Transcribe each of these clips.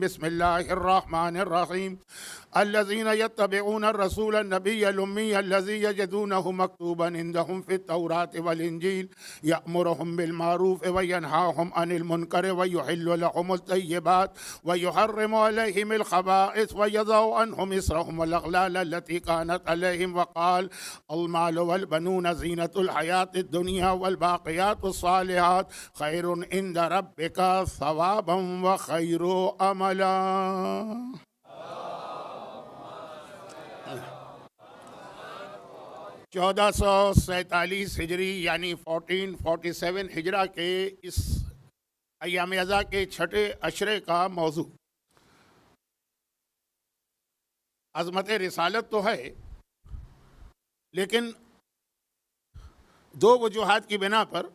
बिस्मिल्लाहिर्रहमानिर्रहीम अल्लज़ीना यत्तबिऊना अर्रसूल अन्नबिय्यल उम्मी अल्लज़ी यजिदूनहु मक्तूबन इंदहुम फित-तौरात वल इंजील यअमुरुहुम बिल मारूफ व यनहाहुम अनिल मुनकर व युहिल्लु लहुमुत तय्यिबात व युहर्रिमु अलैहिमिल खबाइस व यज़उ अन्हुम इसरहुम वल अग़लाल अल्लती कानत अलैहिम व क़ाल अल मालु वल बनून ज़ीनतुल हयातिद दुनिया वल बाक़ियातुस सालिहात खैरुन इंदा रब्बिका सवाबन व खैरु अमला। 1447 हिजरी यानी 1447 हिजरा के इस अय्याम अज़ा के छठे अशरे का मौजू अज़मत रिसालत तो है, लेकिन दो वजूहात की बिना पर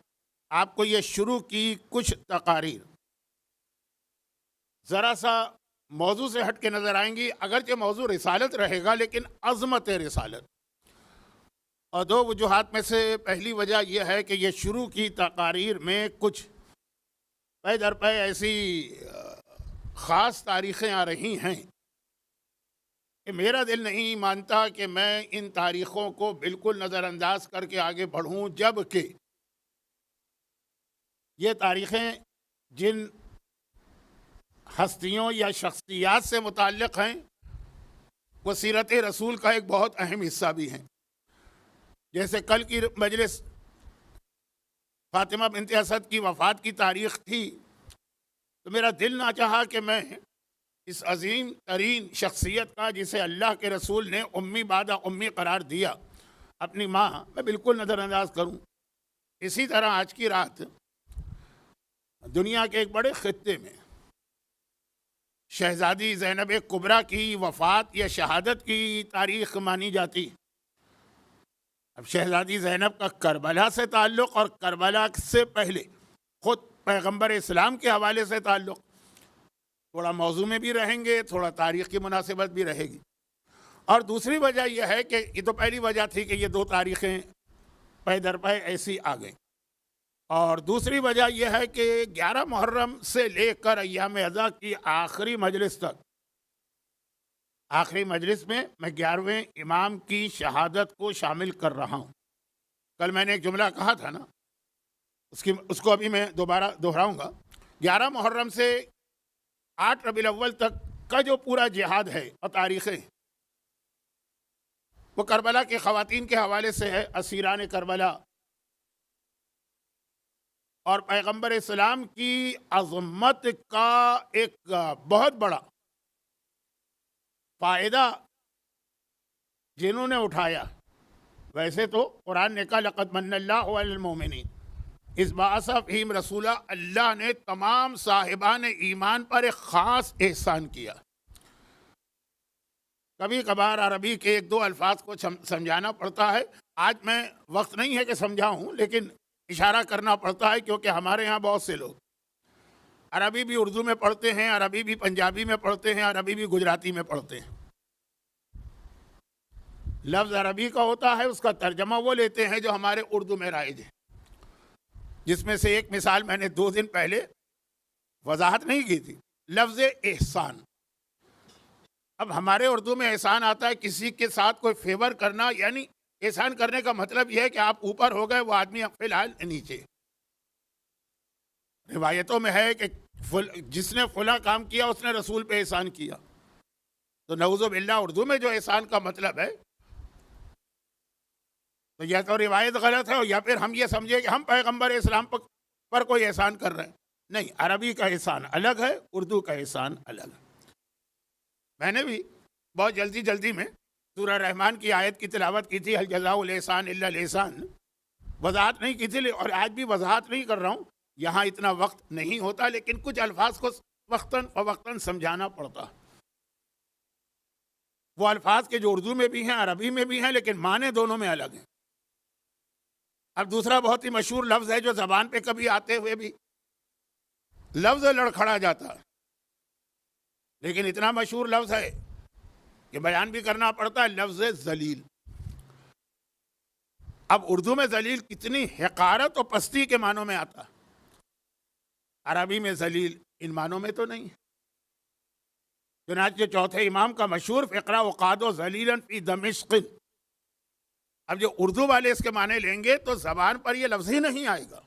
आपको ये शुरू की कुछ तकारीर ज़रा सा मौजू से हट के नज़र आएंगी। अगरचे मौजू रिसालत रहेगा लेकिन अज़मत रिसालत। और दो वजूहात में से पहली वजह यह है कि ये शुरू की तकारीर में कुछ पै दर पै ऐसी ख़ास तारीख़ें आ रही हैं कि मेरा दिल नहीं मानता कि मैं इन तारीख़ों को बिल्कुल नज़रअंदाज करके आगे बढ़ूं, जबकि ये तारीख़ें जिन हस्तियों या शख्सियात से मुताल्लिक़ हैं वो सीरत रसूल का एक बहुत अहम हिस्सा भी हैं। जैसे कल की मजलिस फ़ातिमा बिन्त असद की वफ़ात की तारीख़ थी, तो मेरा दिल ना चाहा कि मैं इस अजीम तरीन शख्सियत का, जिसे अल्लाह के रसूल ने उम्मी बादा उम्मी करार दिया, अपनी माँ, मैं बिल्कुल नज़रअंदाज करूँ। इसी तरह आज की रात दुनिया के एक बड़े ख़ित्ते में शहज़ादी ज़ैनब कुबरा की वफ़ात या शहादत की तारीख़ मानी जाती। अब शहज़ादी ज़ैनब का करबला से ताल्लुक़ और करबला से पहले ख़ुद पैगंबर इस्लाम के हवाले से ताल्लुक़, थोड़ा मौजू में भी रहेंगे, थोड़ा तारीख़ की मुनासिबत भी रहेगी। और दूसरी वजह यह है कि ये तो पहली वजह थी कि ये दो तारीख़ें पै दर पै ऐसी आ गई, और दूसरी वजह यह है कि 11 मुहर्रम से लेकर अय्याम अज़ा की आखिरी मजलिस तक, आखिरी मजलिस में मैं 11वें इमाम की शहादत को शामिल कर रहा हूँ। कल मैंने एक जुमला कहा था ना, उसको अभी मैं दोबारा दोहराऊँगा। 11 मुहर्रम से 8 रबीउल अव्वल तक का जो पूरा जिहाद है और तारीख़ें, वो करबला के ख़वातीन के हवाले से है, असीरान करबला और पैगंबर इस्लाम की अज़मत का एक बहुत बड़ा फ़ायदा जिन्होंने उठाया। वैसे तो कुरान ने कहा लक़द मन्नल्लाहु अलल मोमिनीन इज़ बअसा फ़ीहिम रसूला, अल्लाह ने तमाम साहिबान ईमान पर एक ख़ास एहसान किया। कभी कभार अरबी के एक दो अल्फाज को समझाना पड़ता है। आज मैं वक्त नहीं है कि समझाऊँ, लेकिन इशारा करना पड़ता है, क्योंकि हमारे यहाँ बहुत से लोग अरबी भी उर्दू में पढ़ते हैं, अरबी भी पंजाबी में पढ़ते हैं, अरबी भी गुजराती में पढ़ते हैं। लफ्ज़ अरबी का होता है, उसका तर्जमा वो लेते हैं जो हमारे उर्दू में राइज है। जिसमें से एक मिसाल मैंने 2 दिन पहले वजाहत नहीं की थी, लफ्ज़ एहसान। अब हमारे उर्दू में एहसान आता है किसी के साथ कोई फेवर करना, यानी एहसान करने का मतलब यह है कि आप ऊपर हो गए, वो आदमी फिलहाल नीचे। रिवायतों में है कि जिसने फुला काम किया उसने रसूल पे एहसान किया। तो नऊज़ु बिल्लाह उर्दू में जो एहसान का मतलब है, तो या तो रिवायत गलत है, या फिर हम ये समझे कि हम पैगंबर इस्लाम पर कोई एहसान कर रहे हैं। नहीं, अरबी का एहसान अलग है, उर्दू का एहसान अलग है। मैंने भी बहुत जल्दी में सूरह रहमान की आयत की तिलावत की थी, हल जज़ाउल एहसान इल्लल एहसान। वजाहत नहीं की थी और आज भी वजाहत नहीं कर रहा हूँ, यहाँ इतना वक्त नहीं होता, लेकिन कुछ अल्फाज को वक्तन फ़वक्तन समझाना पड़ता। वो अल्फाज के जो उर्दू में भी हैं, अरबी में भी हैं, लेकिन माने दोनों में अलग हैं। अब दूसरा बहुत ही मशहूर लफ्ज़ है जो ज़बान पे कभी आते हुए भी लफ्ज़ लड़खड़ा जाता है, लेकिन इतना मशहूर लफ्ज़ है कि बयान भी करना पड़ता है, लफ्ज़ ज़लील। अब उर्दू में ज़लील कितनी हक़ारत और पस्ती के मानों में आता है, अरबी में ज़लील इन मानों में तो नहीं। चुनांचे चौथे इमाम का मशहूर फ़िक्रा वक़ादो ज़लीलन फ़ी दमिश्क़। अब जो उर्दू वाले इसके माने लेंगे तो ज़बान पर ये लफ्ज़ ही नहीं आएगा,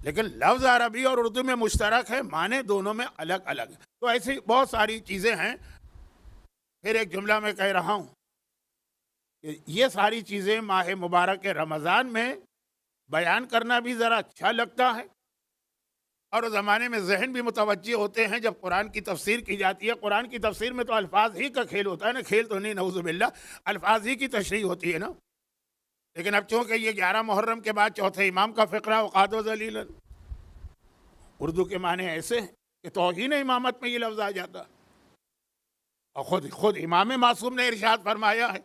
लेकिन लफ्ज़ अरबी और उर्दू में मुश्तरक है, माने दोनों में अलग अलग है। तो ऐसी बहुत सारी चीज़ें हैं। फिर एक जुमला मैं कह रहा हूँ कि ये सारी चीज़ें माह मुबारक के रमज़ान में बयान करना भी ज़रा अच्छा लगता है, और उस ज़माने में जहन भी मुतवज्जे होते हैं जब कुरान की तफसीर की जाती है। कुरान की तफसीर में तो अल्फाज ही का खेल होता है ना, खेल तो नहीं, नऊज़ुबिल्लाह, अल्फाज ही की तशरीह होती है ना। लेकिन अब चूँकि ये 11 मुहर्रम के बाद चौथे इमाम का फ़िक्रा वक़ादो ज़लीलन, उर्दू के माने ऐसे हैं कि तौहीन इमामत में ये लफ्ज़ आ जाता, और खुद इमाम मासूम ने इरशाद फरमाया है,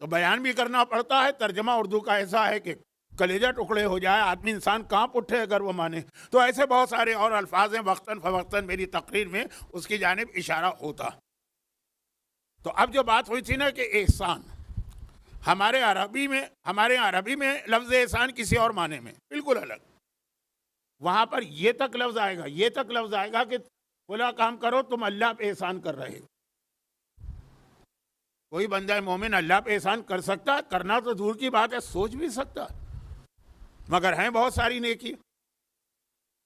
तो बयान भी करना पड़ता है। तर्जमा उर्दू का ऐसा है कि कलेजा टुकड़े हो जाए, आदमी इंसान कांप उठे अगर वो माने। तो ऐसे बहुत सारे और अल्फाज हैं, वक्तन फ़वक्तन मेरी तकरीर में उसकी जानिब इशारा होता। तो अब जो बात हुई थी ना कि एहसान, हमारे अरबी में लफ्ज़ एहसान किसी और माने में बिल्कुल अलग, वहाँ पर ये तक लफ्ज़ आएगा कि खुला काम करो, तुम अल्लाह पे एहसान कर रहे हो। कोई बंदा मोमिन अल्लाह पे एहसान कर सकता है? करना तो दूर की बात है, सोच भी सकता है, मगर हैं बहुत सारी नेकी।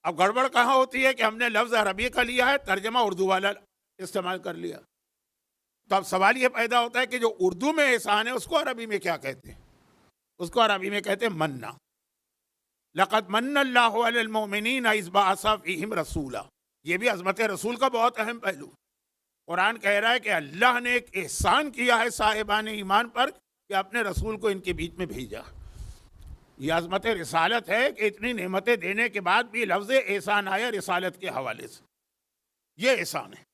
अब गड़बड़ कहाँ होती है कि हमने लफ्ज़ अरबी का लिया है, तर्जमा उर्दू वाला इस्तेमाल कर लिया। तो अब सवाल ये पैदा होता है कि जो उर्दू में एहसान है उसको अरबी में क्या कहते हैं? उसको अरबी में कहते हैं मन्ना। लक़द मन्नल्लाहु अलल मुमिनीना इज़ बअसा फ़ीहिम रसूला। ये भी अज़मत रसूल का बहुत अहम पहलू। कुरान कह रहा है कि अल्लाह ने एक एहसान किया है साहिबान ईमान पर कि अपने रसूल को इनके बीच में भेजा। यह अज़मत रिसालत है कि इतनी नेमतें देने के बाद भी लफ्ज़ एहसान आया रिसालत के हवाले से, ये एहसान है।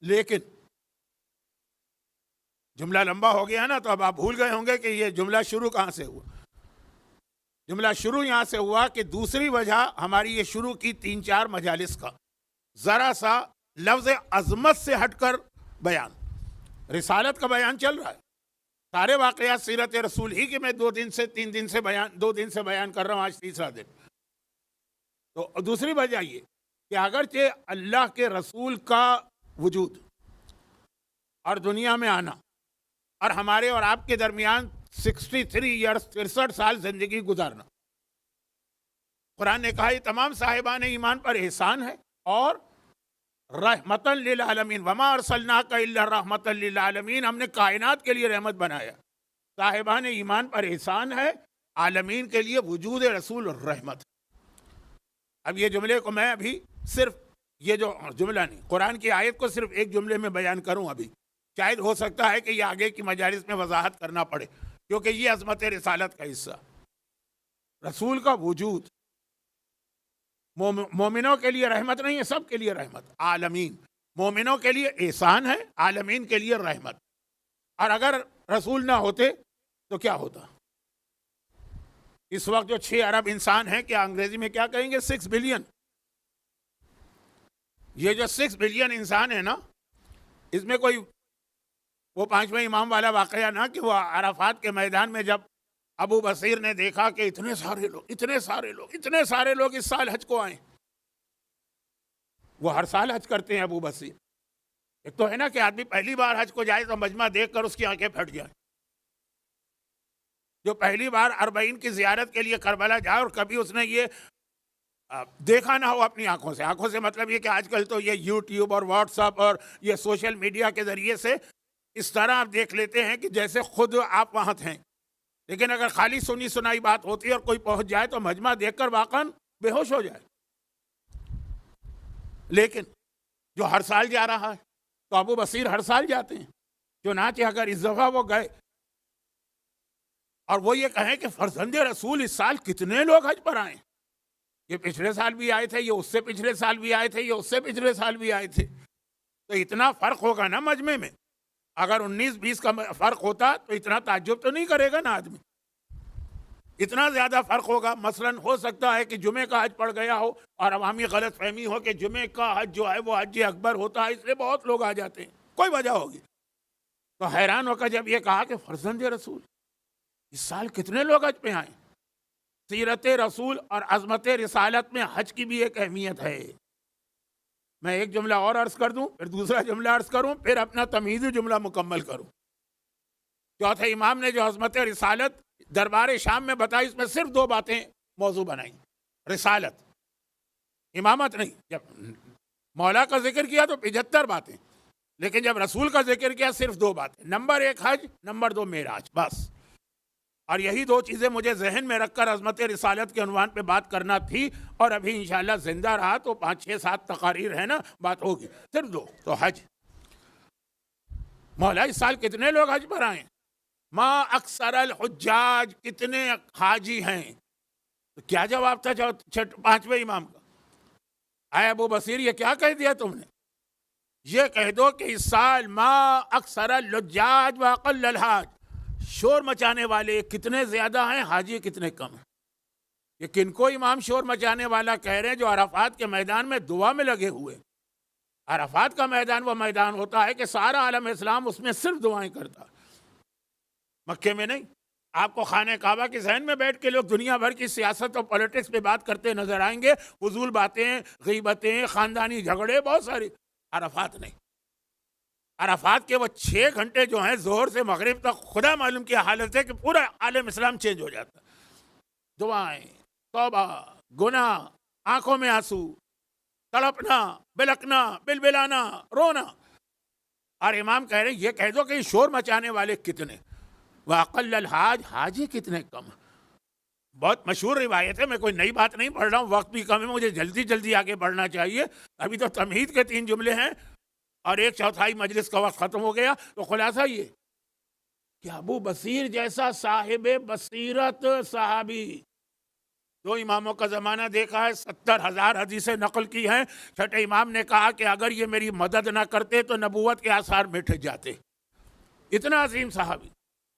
लेकिन जुमला लंबा हो गया ना, तो अब आप भूल गए होंगे कि ये जुमला शुरू कहाँ से हुआ। जुमला शुरू यहाँ से हुआ कि दूसरी वजह हमारी ये शुरू की 3-4 मजालिस का ज़रा सा लफ्ज़ अज़मत से हटकर बयान, रिसालत का बयान चल रहा है, सारे वाक़यात सीरत रसूल ही के मैं 2 दिन से बयान कर रहा हूँ, आज तीसरा दिन। तो दूसरी वजह ये कि अगरचे अल्लाह के रसूल का वजूद और दुनिया में आना और हमारे और आपके दरमियान 63 ईयर्स 63 साल जिंदगी गुजारना, कुरान ने कहा ये तमाम साहिबान ईमान पर एहसान है और रहमतन लिल आलमीन, वमा अरसलनाका इल्ला रहमतन लिल आलमीन, हमने कायनात के लिए रहमत बनाया। साहिबान ईमान पर एहसान है, आलमीन के लिए वजूद रसूल रहमत। अब ये जुमले को मैं अभी सिर्फ ये जो जुमला नहीं, कुरान की आयत को सिर्फ एक जुमले में बयान करूं अभी, शायद हो सकता है कि ये आगे की मजालिस में वजाहत करना पड़े, क्योंकि ये अज़मत रिसालत का हिस्सा। रसूल का वजूद मोमिनों के लिए रहमत नहीं है, सब के लिए रहमत। आलमीन, मोमिनों के लिए एहसान है, आलमीन के लिए रहमत। और अगर रसूल ना होते तो क्या होता? इस वक्त जो 6 अरब इंसान हैं, क्या अंग्रेजी में क्या कहेंगे, 6 बिलियन। ये जो 6 बिलियन इंसान है ना, इसमें कोई वो 5वें इमाम वाला वाकया ना कि वो अराफात के मैदान में जब अबू बसीर ने देखा कि इतने सारे लोग इस साल हज को आए। वो हर साल हज करते हैं अबू बसीर। एक तो है ना कि आदमी पहली बार हज को जाए तो मजमा देखकर उसकी आंखें फट जाए। जो पहली बार अरबईन की जियारत के लिए करबला जाए और कभी उसने ये देखा ना हो अपनी आंखों से मतलब ये कि आजकल तो ये यूट्यूब और व्हाट्सएप और ये सोशल मीडिया के जरिए से इस तरह आप देख लेते हैं कि जैसे खुद आप वहाँ थे, लेकिन अगर खाली सुनी सुनाई बात होती है और कोई पहुंच जाए तो मजमा देखकर वाकन बेहोश हो जाए। लेकिन जो हर साल जा रहा है, तो अबू बसीर हर साल जाते हैं, चुनांचे अगर इस दफा वो गए और वो ये कहें कि फर्जंदे रसूल इस साल कितने लोग हज पर आए, ये पिछले साल भी आए थे, ये उससे पिछले साल भी आए थे, ये उससे पिछले साल भी आए थे, तो इतना फर्क होगा ना मजमे में। अगर 19-20 का फर्क होता तो इतना ताज्जुब तो नहीं करेगा ना आदमी, इतना ज्यादा फर्क होगा। मसलन हो सकता है कि जुमे का हज पड़ गया हो और अवामी गलत फहमी हो कि जुमे का हज जो है वो हज अकबर होता है, इसलिए बहुत लोग आ जाते हैं, कोई वजह होगी। तो हैरान होकर जब ये कहा कि फर्जंदे रसूल इस साल कितने लोग हज पे आए। सीरत रसूल और अजमत रिसालत में हज की भी एक अहमियत है। मैं एक जुमला और अर्ज कर दूं, फिर दूसरा जुमला अर्ज करूं, फिर अपना तमीज़ी जुमला मुकम्मल करूं। चौथे इमाम ने जो अज़मत रिसालत दरबार शाम में बताई, इसमें सिर्फ 2 बातें मौजू बनाई। रिसालत, इमामत नहीं। जब मौला का जिक्र किया तो 75 बातें, लेकिन जब रसूल का जिक्र किया सिर्फ 2 बातें। नंबर 1 हज, नंबर 2 मेराज, बस। और यही 2 चीज़ें मुझे जहन में रखकर अज़मत रिसालत के उन्वान पे बात करना थी, और अभी इंशाअल्लाह जिंदा रहा तो 5, 6, 7 तकारीर है ना, बात होगी। सिर्फ 2 तो हज। मौला इस साल कितने लोग हज पर आए? माँ अक्सर अल हुज्जाज, कितने हाजी हैं? तो क्या जवाब था 5वें इमाम का? आए अबू बसीर, ये क्या कह दिया तुमने? ये कह दो कि इस साल माँ अक्सर अल हुज्जाज व अक़ल अल हाज, शोर मचाने वाले कितने ज्यादा हैं, हाजी कितने कम हैं। ये किनको इमाम शोर मचाने वाला कह रहे हैं? जो अराफात के मैदान में दुआ में लगे हुए। अराफात का मैदान वो मैदान होता है कि सारा आलम इस्लाम उसमें सिर्फ दुआएं करता, मक्के में नहीं। आपको खाने काबा के जहन में बैठ के लोग दुनिया भर की सियासत और पॉलिटिक्स पे बात करते नजर आएंगे, फजूल बातें, गीबतें, खानदानी झगड़े, बहुत सारी। अराफात नहीं। अराफात के वो 6 घंटे जो हैं जोहर से मगरिब तक, खुदा मालूम की हालत है कि पूरा आलम इस्लाम चेंज हो जाता। दुआएं, तौबा, गुनाह, आंखों में आंसू, तड़पना, बिलकना, बिलबिलाना, रोना। और इमाम कह रहे हैं ये कह दो कि शोर मचाने वाले कितने, वाक़ल हाज, हाजी कितने कम। बहुत मशहूर रिवायत है, मैं कोई नई बात नहीं पढ़ रहा हूँ, वक्त भी कम है, मुझे जल्दी जल्दी आगे बढ़ना चाहिए। अभी तो तमहीद के 3 जुमले हैं और 1/4 मजलिस का वक्त ख़त्म हो गया। तो खुलासा ये कि अबू बसीर जैसा साहिब बसीरत सहाबी, 2 इमामों का ज़माना देखा है, 70,000 हदीसें नकल की हैं। छठे इमाम ने कहा कि अगर ये मेरी मदद ना करते तो नबूवत के आसार मिट जाते। इतना अजीम सहाबी,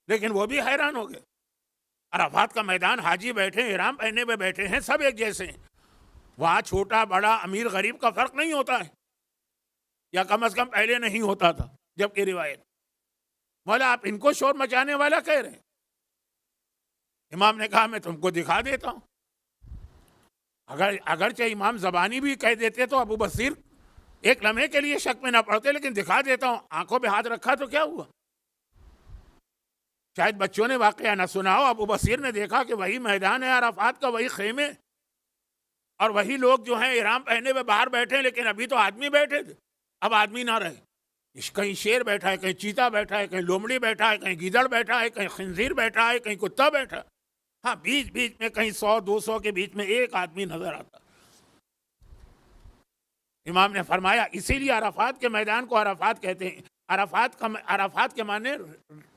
लेकिन वो भी हैरान हो गए। अराफात का मैदान, हाजी बैठे, इहराम पहने हुए बैठे हैं, सब एक जैसे हैं। वहाँ छोटा बड़ा, अमीर गरीब का फर्क नहीं होता है, या कम से कम पहले नहीं होता था जबकि रिवायत। मौला आप इनको शोर मचाने वाला कह रहे हैं? इमाम ने कहा मैं तुमको दिखा देता हूँ। अगरचे इमाम ज़बानी भी कह देते तो अबू बसीर एक लम्हे के लिए शक में ना पड़ते, लेकिन दिखा देता हूँ। आंखों पे हाथ रखा तो क्या हुआ? शायद बच्चों ने वाकया ना सुना हो, अबू बसीर ने देखा कि वही मैदान है अराफात का, वही खेमे, और वही लोग जो हैं इहराम पहने हुए बाहर बैठे हैं, लेकिन अभी तो आदमी बैठे थे, अब आदमी ना रहे। कहीं शेर बैठा है, कहीं चीता बैठा है, कहीं लोमड़ी बैठा है, कहीं गीदड़ बैठा है, कहीं खिंजीर बैठा है, कहीं कुत्ता बैठा है। हाँ, बीच बीच में कहीं 100-200 के बीच में एक आदमी नजर आता। इमाम ने फरमाया इसीलिए अराफात के मैदान को अराफात कहते हैं। अराफात के माने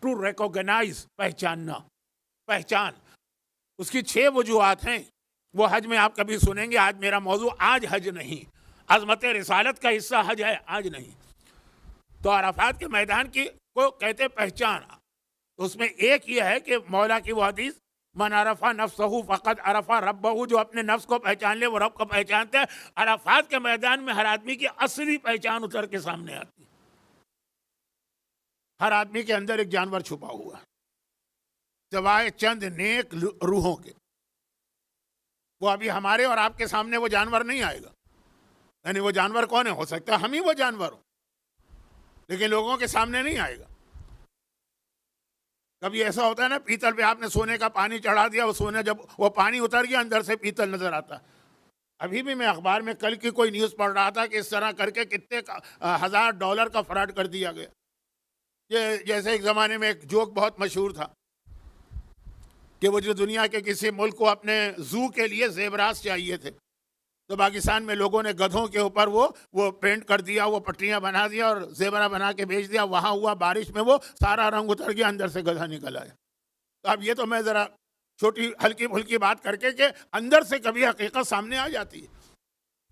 टू रिकॉग्नाइज, पहचानना, पहचान। उसकी 6 वजूहात हैं, वो हज में आप कभी सुनेंगे। आज मेरा मौजू, आज हज नहीं, अज़मत रिसालत का हिस्सा हज है, आज नहीं। तो अराफात के मैदान की को कहते पहचान। उसमें एक ये है कि मौला की वो हदीस, मन अरफा नफ्सहू फ़क़द अरफा रब्बहू, जो अपने नफ्स को पहचान ले वो रब को पहचानता है। अराफात के मैदान में हर आदमी की असली पहचान उतर के सामने आती है। हर आदमी के अंदर एक जानवर छुपा हुआ है, सिवाय चंद नेक रूहों के। वो अभी हमारे और आपके सामने वो जानवर नहीं आएगा। यानी वो जानवर कौन है? हो सकता है हम ही वो जानवर हो, लेकिन लोगों के सामने नहीं आएगा। कभी ऐसा होता है ना, पीतल पे आपने सोने का पानी चढ़ा दिया, वो सोने जब वो पानी उतर गया अंदर से पीतल नजर आता। अभी भी मैं अखबार में कल की कोई न्यूज़ पढ़ रहा था कि इस तरह करके कितने $1000 का फ्रॉड कर दिया गया। ये जैसे एक ज़माने में एक जोक बहुत मशहूर था कि वो जो दुनिया के किसी मुल्क को अपने जू के लिए ज़ेबरास चाहिए थे, तो पाकिस्तान में लोगों ने गधों के ऊपर वो पेंट कर दिया, वो पट्टियाँ बना दिया और ज़ेबरा बना के भेज दिया। वहाँ हुआ बारिश में वो सारा रंग उतर गया, अंदर से गधा निकल आया। तो अब ये तो मैं ज़रा छोटी हल्की फुल्की बात करके कि अंदर से कभी हकीकत सामने आ जाती है।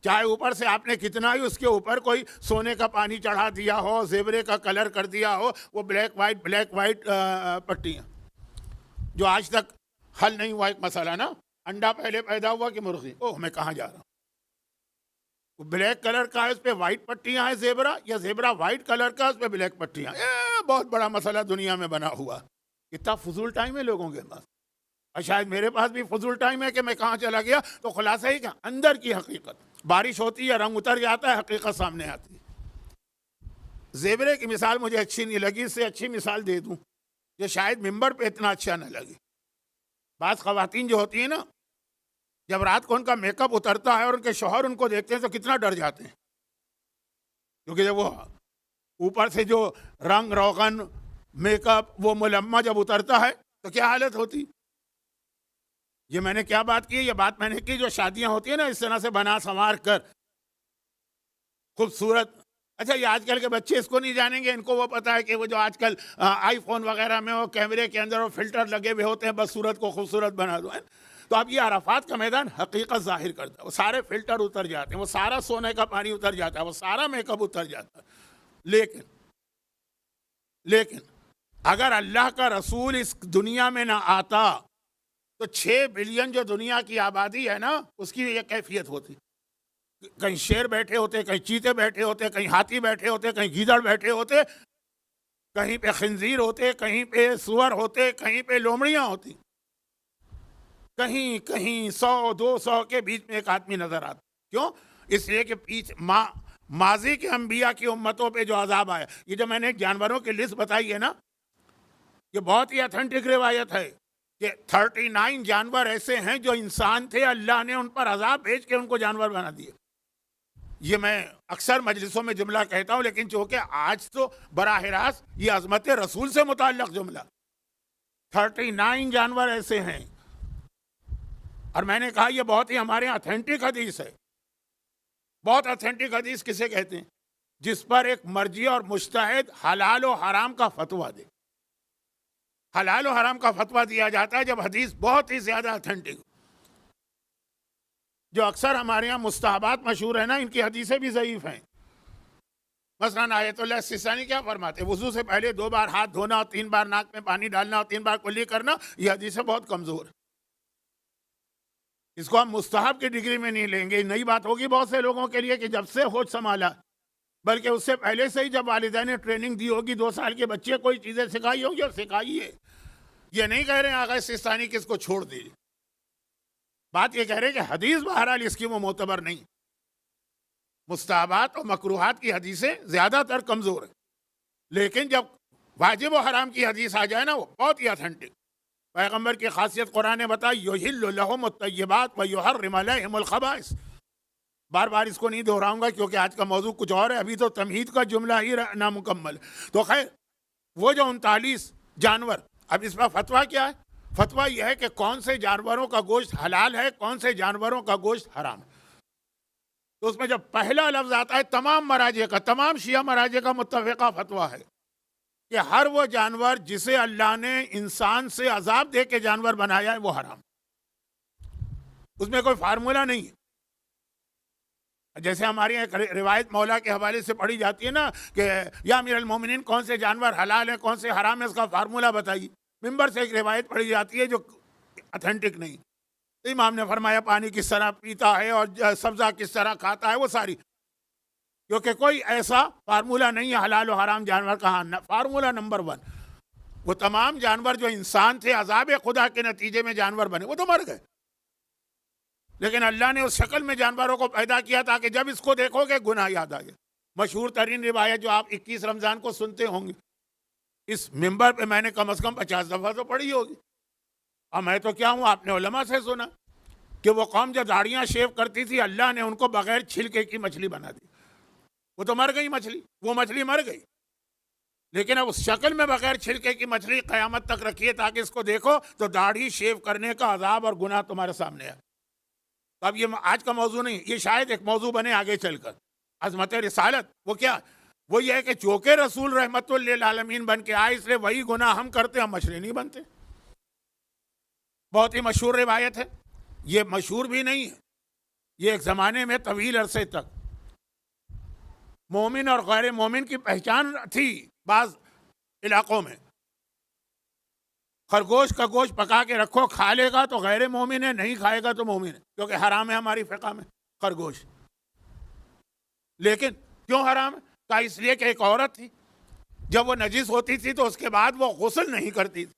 चाहे ऊपर से आपने कितना ही उसके ऊपर कोई सोने का पानी चढ़ा दिया हो, ज़ेबरे का कलर कर दिया हो, वो ब्लैक वाइट पट्टियाँ, जो आज तक हल नहीं हुआ एक मसला ना, अंडा पहले पैदा हुआ कि मुर्गी? ओह, मैं कहाँ जा रहा हूँ। ब्लैक कलर का है, उस पर वाइट पट्टियाँ हैं ज़ेबरा, या ज़ेबरा वाइट कलर का, उस पर ब्लैक पट्टियाँ। बहुत बड़ा मसला दुनिया में बना हुआ। कितना फजूल टाइम है लोगों के पास, और शायद मेरे पास भी फजूल टाइम है कि मैं कहाँ चला गया। तो खुलासा ही क्या, अंदर की हकीकत, बारिश होती है, रंग उतर जाता है, हकीकत सामने आती है। ज़ेबरे की मिसाल मुझे अच्छी नहीं लगी, इससे अच्छी मिसाल दे दूं जो शायद मिंबर पे इतना अच्छा न लगे। बात ख़वातीन जो होती है ना, जब रात को उनका मेकअप उतरता है और उनके शौहर उनको देखते हैं तो कितना डर जाते हैं, क्योंकि जब वो ऊपर से जो रंग रोगन मेकअप वो मुलम्मा जब उतरता है तो क्या हालत होती। ये मैंने क्या बात की, ये बात मैंने की जो शादियां होती है ना इस तरह से बना संवार कर खूबसूरत। अच्छा, ये आजकल के बच्चे इसको नहीं जानेंगे, इनको वो पता है कि वो जो आजकल आईफोन वगैरह में वो कैमरे के अंदर वो फिल्टर लगे हुए होते हैं, बस सूरत को खूबसूरत बना दो, है। तो अब ये अराफात का मैदान हकीकत जाहिर करता है, वो सारे फिल्टर उतर जाते हैं, वो सारा सोने का पानी उतर जाता है, वो सारा मेकअप उतर जाता है। लेकिन लेकिन अगर अल्लाह का रसूल इस दुनिया में ना आता तो 6 बिलियन जो दुनिया की आबादी है ना उसकी ये कैफियत होती। कहीं शेर बैठे होते, कहीं चीते बैठे होते, कहीं हाथी बैठे होते, कहीं गीदड़ बैठे होते, कहीं पे खंजीर होते, कहीं पे सुअर होते, कहीं पे लोमड़ियां होती, कहीं कहीं 100-200 के बीच में एक आदमी नजर आता। क्यों? इसलिए कि पीछे माजी के अंबिया की उम्मतों पे जो अजाब आया। ये जो मैंने जानवरों की लिस्ट बताई है ना, ये बहुत ही ऑथेंटिक रिवायत है कि 39 जानवर ऐसे हैं जो इंसान थे, अल्लाह ने उन पर अजाब भेज के उनको जानवर बना दिए। ये मैं अक्सर मजलिसों में जुमला कहता हूं, लेकिन चूंकि आज तो बराह रास्त ये अजमत रसूल से मुताल्लक जुमला, 39 जानवर ऐसे हैं। और मैंने कहा ये बहुत ही हमारे यहाँ ऑथेंटिक हदीस है। बहुत ऑथेंटिक हदीस किसे कहते हैं? जिस पर एक मर्जी और मुज्तहिद हलाल और हराम का फतवा दे। हलाल और हराम का फतवा दिया जाता है जब हदीस बहुत ही ज्यादा ऑथेंटिक। जो अक्सर हमारे यहाँ मुस्तहबात मशहूर है ना, इनकी हदीसें भी ज़ईफ हैं। मसलन आयतुल्लाह सिस्तानी क्या फरमाते, वुज़ू से पहले 2 बार हाथ धोना और 3 बार नाक में पानी डालना और 3 बार कुल्ली करना, ये हदीसें बहुत कमज़ोर। इसको हम मुस्तहब की डिग्री में नहीं लेंगे। नई बात होगी बहुत से लोगों के लिए कि जब से होश संभाला, बल्कि उससे पहले से ही जब वालिदैन ने ट्रेनिंग दी होगी, 2 साल के बच्चे कोई चीज़ें सिखाई होगी और सिखाइए। ये नहीं कह रहे हैं आगा सिस्तानी किसको छोड़ दीजिए, बात ये कह रहे हैं कि हदीस बहरहाल इसकी वो मोतबर नहीं। मुस्तहबात और मकरूहात की हदीसें ज़्यादातर कमज़ोर है, लेकिन जब वाजिब और हराम की हदीस आ जाए ना, वो बहुत ही ऑथेंटिक। पैगम्बर की खासियत कुरान ने बताई, युहिल्लु लहुमुत तय्यिबात व युहर्रिमु अलैहिमुल खबाइस। बार बार इसको नहीं दोहराऊंगा क्योंकि आज का मौजू कुछ और है, अभी तो तमहीद का जुमला ही नामुकम्मल। तो खैर, वो जो 39 जानवर, अब इस पर फतवा क्या है? फतवा यह है कि कौन से जानवरों का गोश्त हलाल है, कौन से जानवरों का गोश्त हराम है। तो उसमें जब पहला लफ्ज आता है, तमाम मराजे का, तमाम शिया मराजे का मुत्तफ़िक़ा फतवा है कि हर वो जानवर जिसे अल्लाह ने इंसान से अजाब दे के जानवर बनाया है वो हराम। उसमें कोई फार्मूला नहीं है। जैसे हमारे यहाँ एक रिवायत मौला के हवाले से पढ़ी जाती है ना कि या अमीरुल मोमिनीन कौन से जानवर हलाल है, कौन से हराम है, इसका फार्मूला बताइए। मिंबर से एक रिवायत पढ़ी जाती है जो ऑथेंटिक नहीं। तो इमाम ने फरमाया पानी किस तरह पीता है और सब्जा किस तरह खाता है, वो सारी, क्योंकि कोई ऐसा फार्मूला नहीं है हलाल और हराम जानवर का। फार्मूला नंबर 1, वो तमाम जानवर जो इंसान थे अजाब खुदा के नतीजे में जानवर बने, वो तो मर गए, लेकिन अल्लाह ने उस शक्ल में जानवरों को पैदा किया ताकि जब इसको देखोगे गुनाह याद आ जाए। मशहूर तरीन रिवायत जो आप 21 रमज़ान को सुनते होंगे, इस मिंबर पे मैंने कम से कम 50 दफ़ा तो पढ़ी होगी। और मैं तो क्या हूँ, आपने उलमा से सुना कि वो कौम जो दाढ़ियाँ शेव करती थी, अल्लाह ने उनको बगैर छिलके की मछली बना दी। वो तो मर गई मछली, वो मछली मर गई, लेकिन अब उस शक्ल में बगैर छिलके की मछली क़यामत तक रखिए ताकि इसको देखो तो दाढ़ी शेव करने का अजाब और गुनाह तुम्हारे सामने है। तो अब ये आज का मौजू नहीं, ये शायद एक मौजू बने आगे चलकर। अज़मत रिसालत वो क्या, वो ये है कि चूँकि रसूल रहमतुल लिल आलमीन बन के आए, इसलिए वही गुनाह हम करते, हम मछली नहीं बनते। बहुत ही मशहूर रिवायत है, ये मशहूर भी नहीं है, ये एक ज़माने में तवील अरसे तक मोमिन और गैर मोमिन की पहचान थी। बाज़ इलाकों में खरगोश का गोश्त पका के रखो, खा लेगा तो गैर मोमिन है, नहीं खाएगा तो मोमिन है, क्योंकि हराम है हमारी फ़िक़ा में खरगोश। लेकिन क्यों हराम है? का इसलिए कि एक औरत थी, जब वो नजिस होती थी तो उसके बाद वो गुस्ल नहीं करती थी।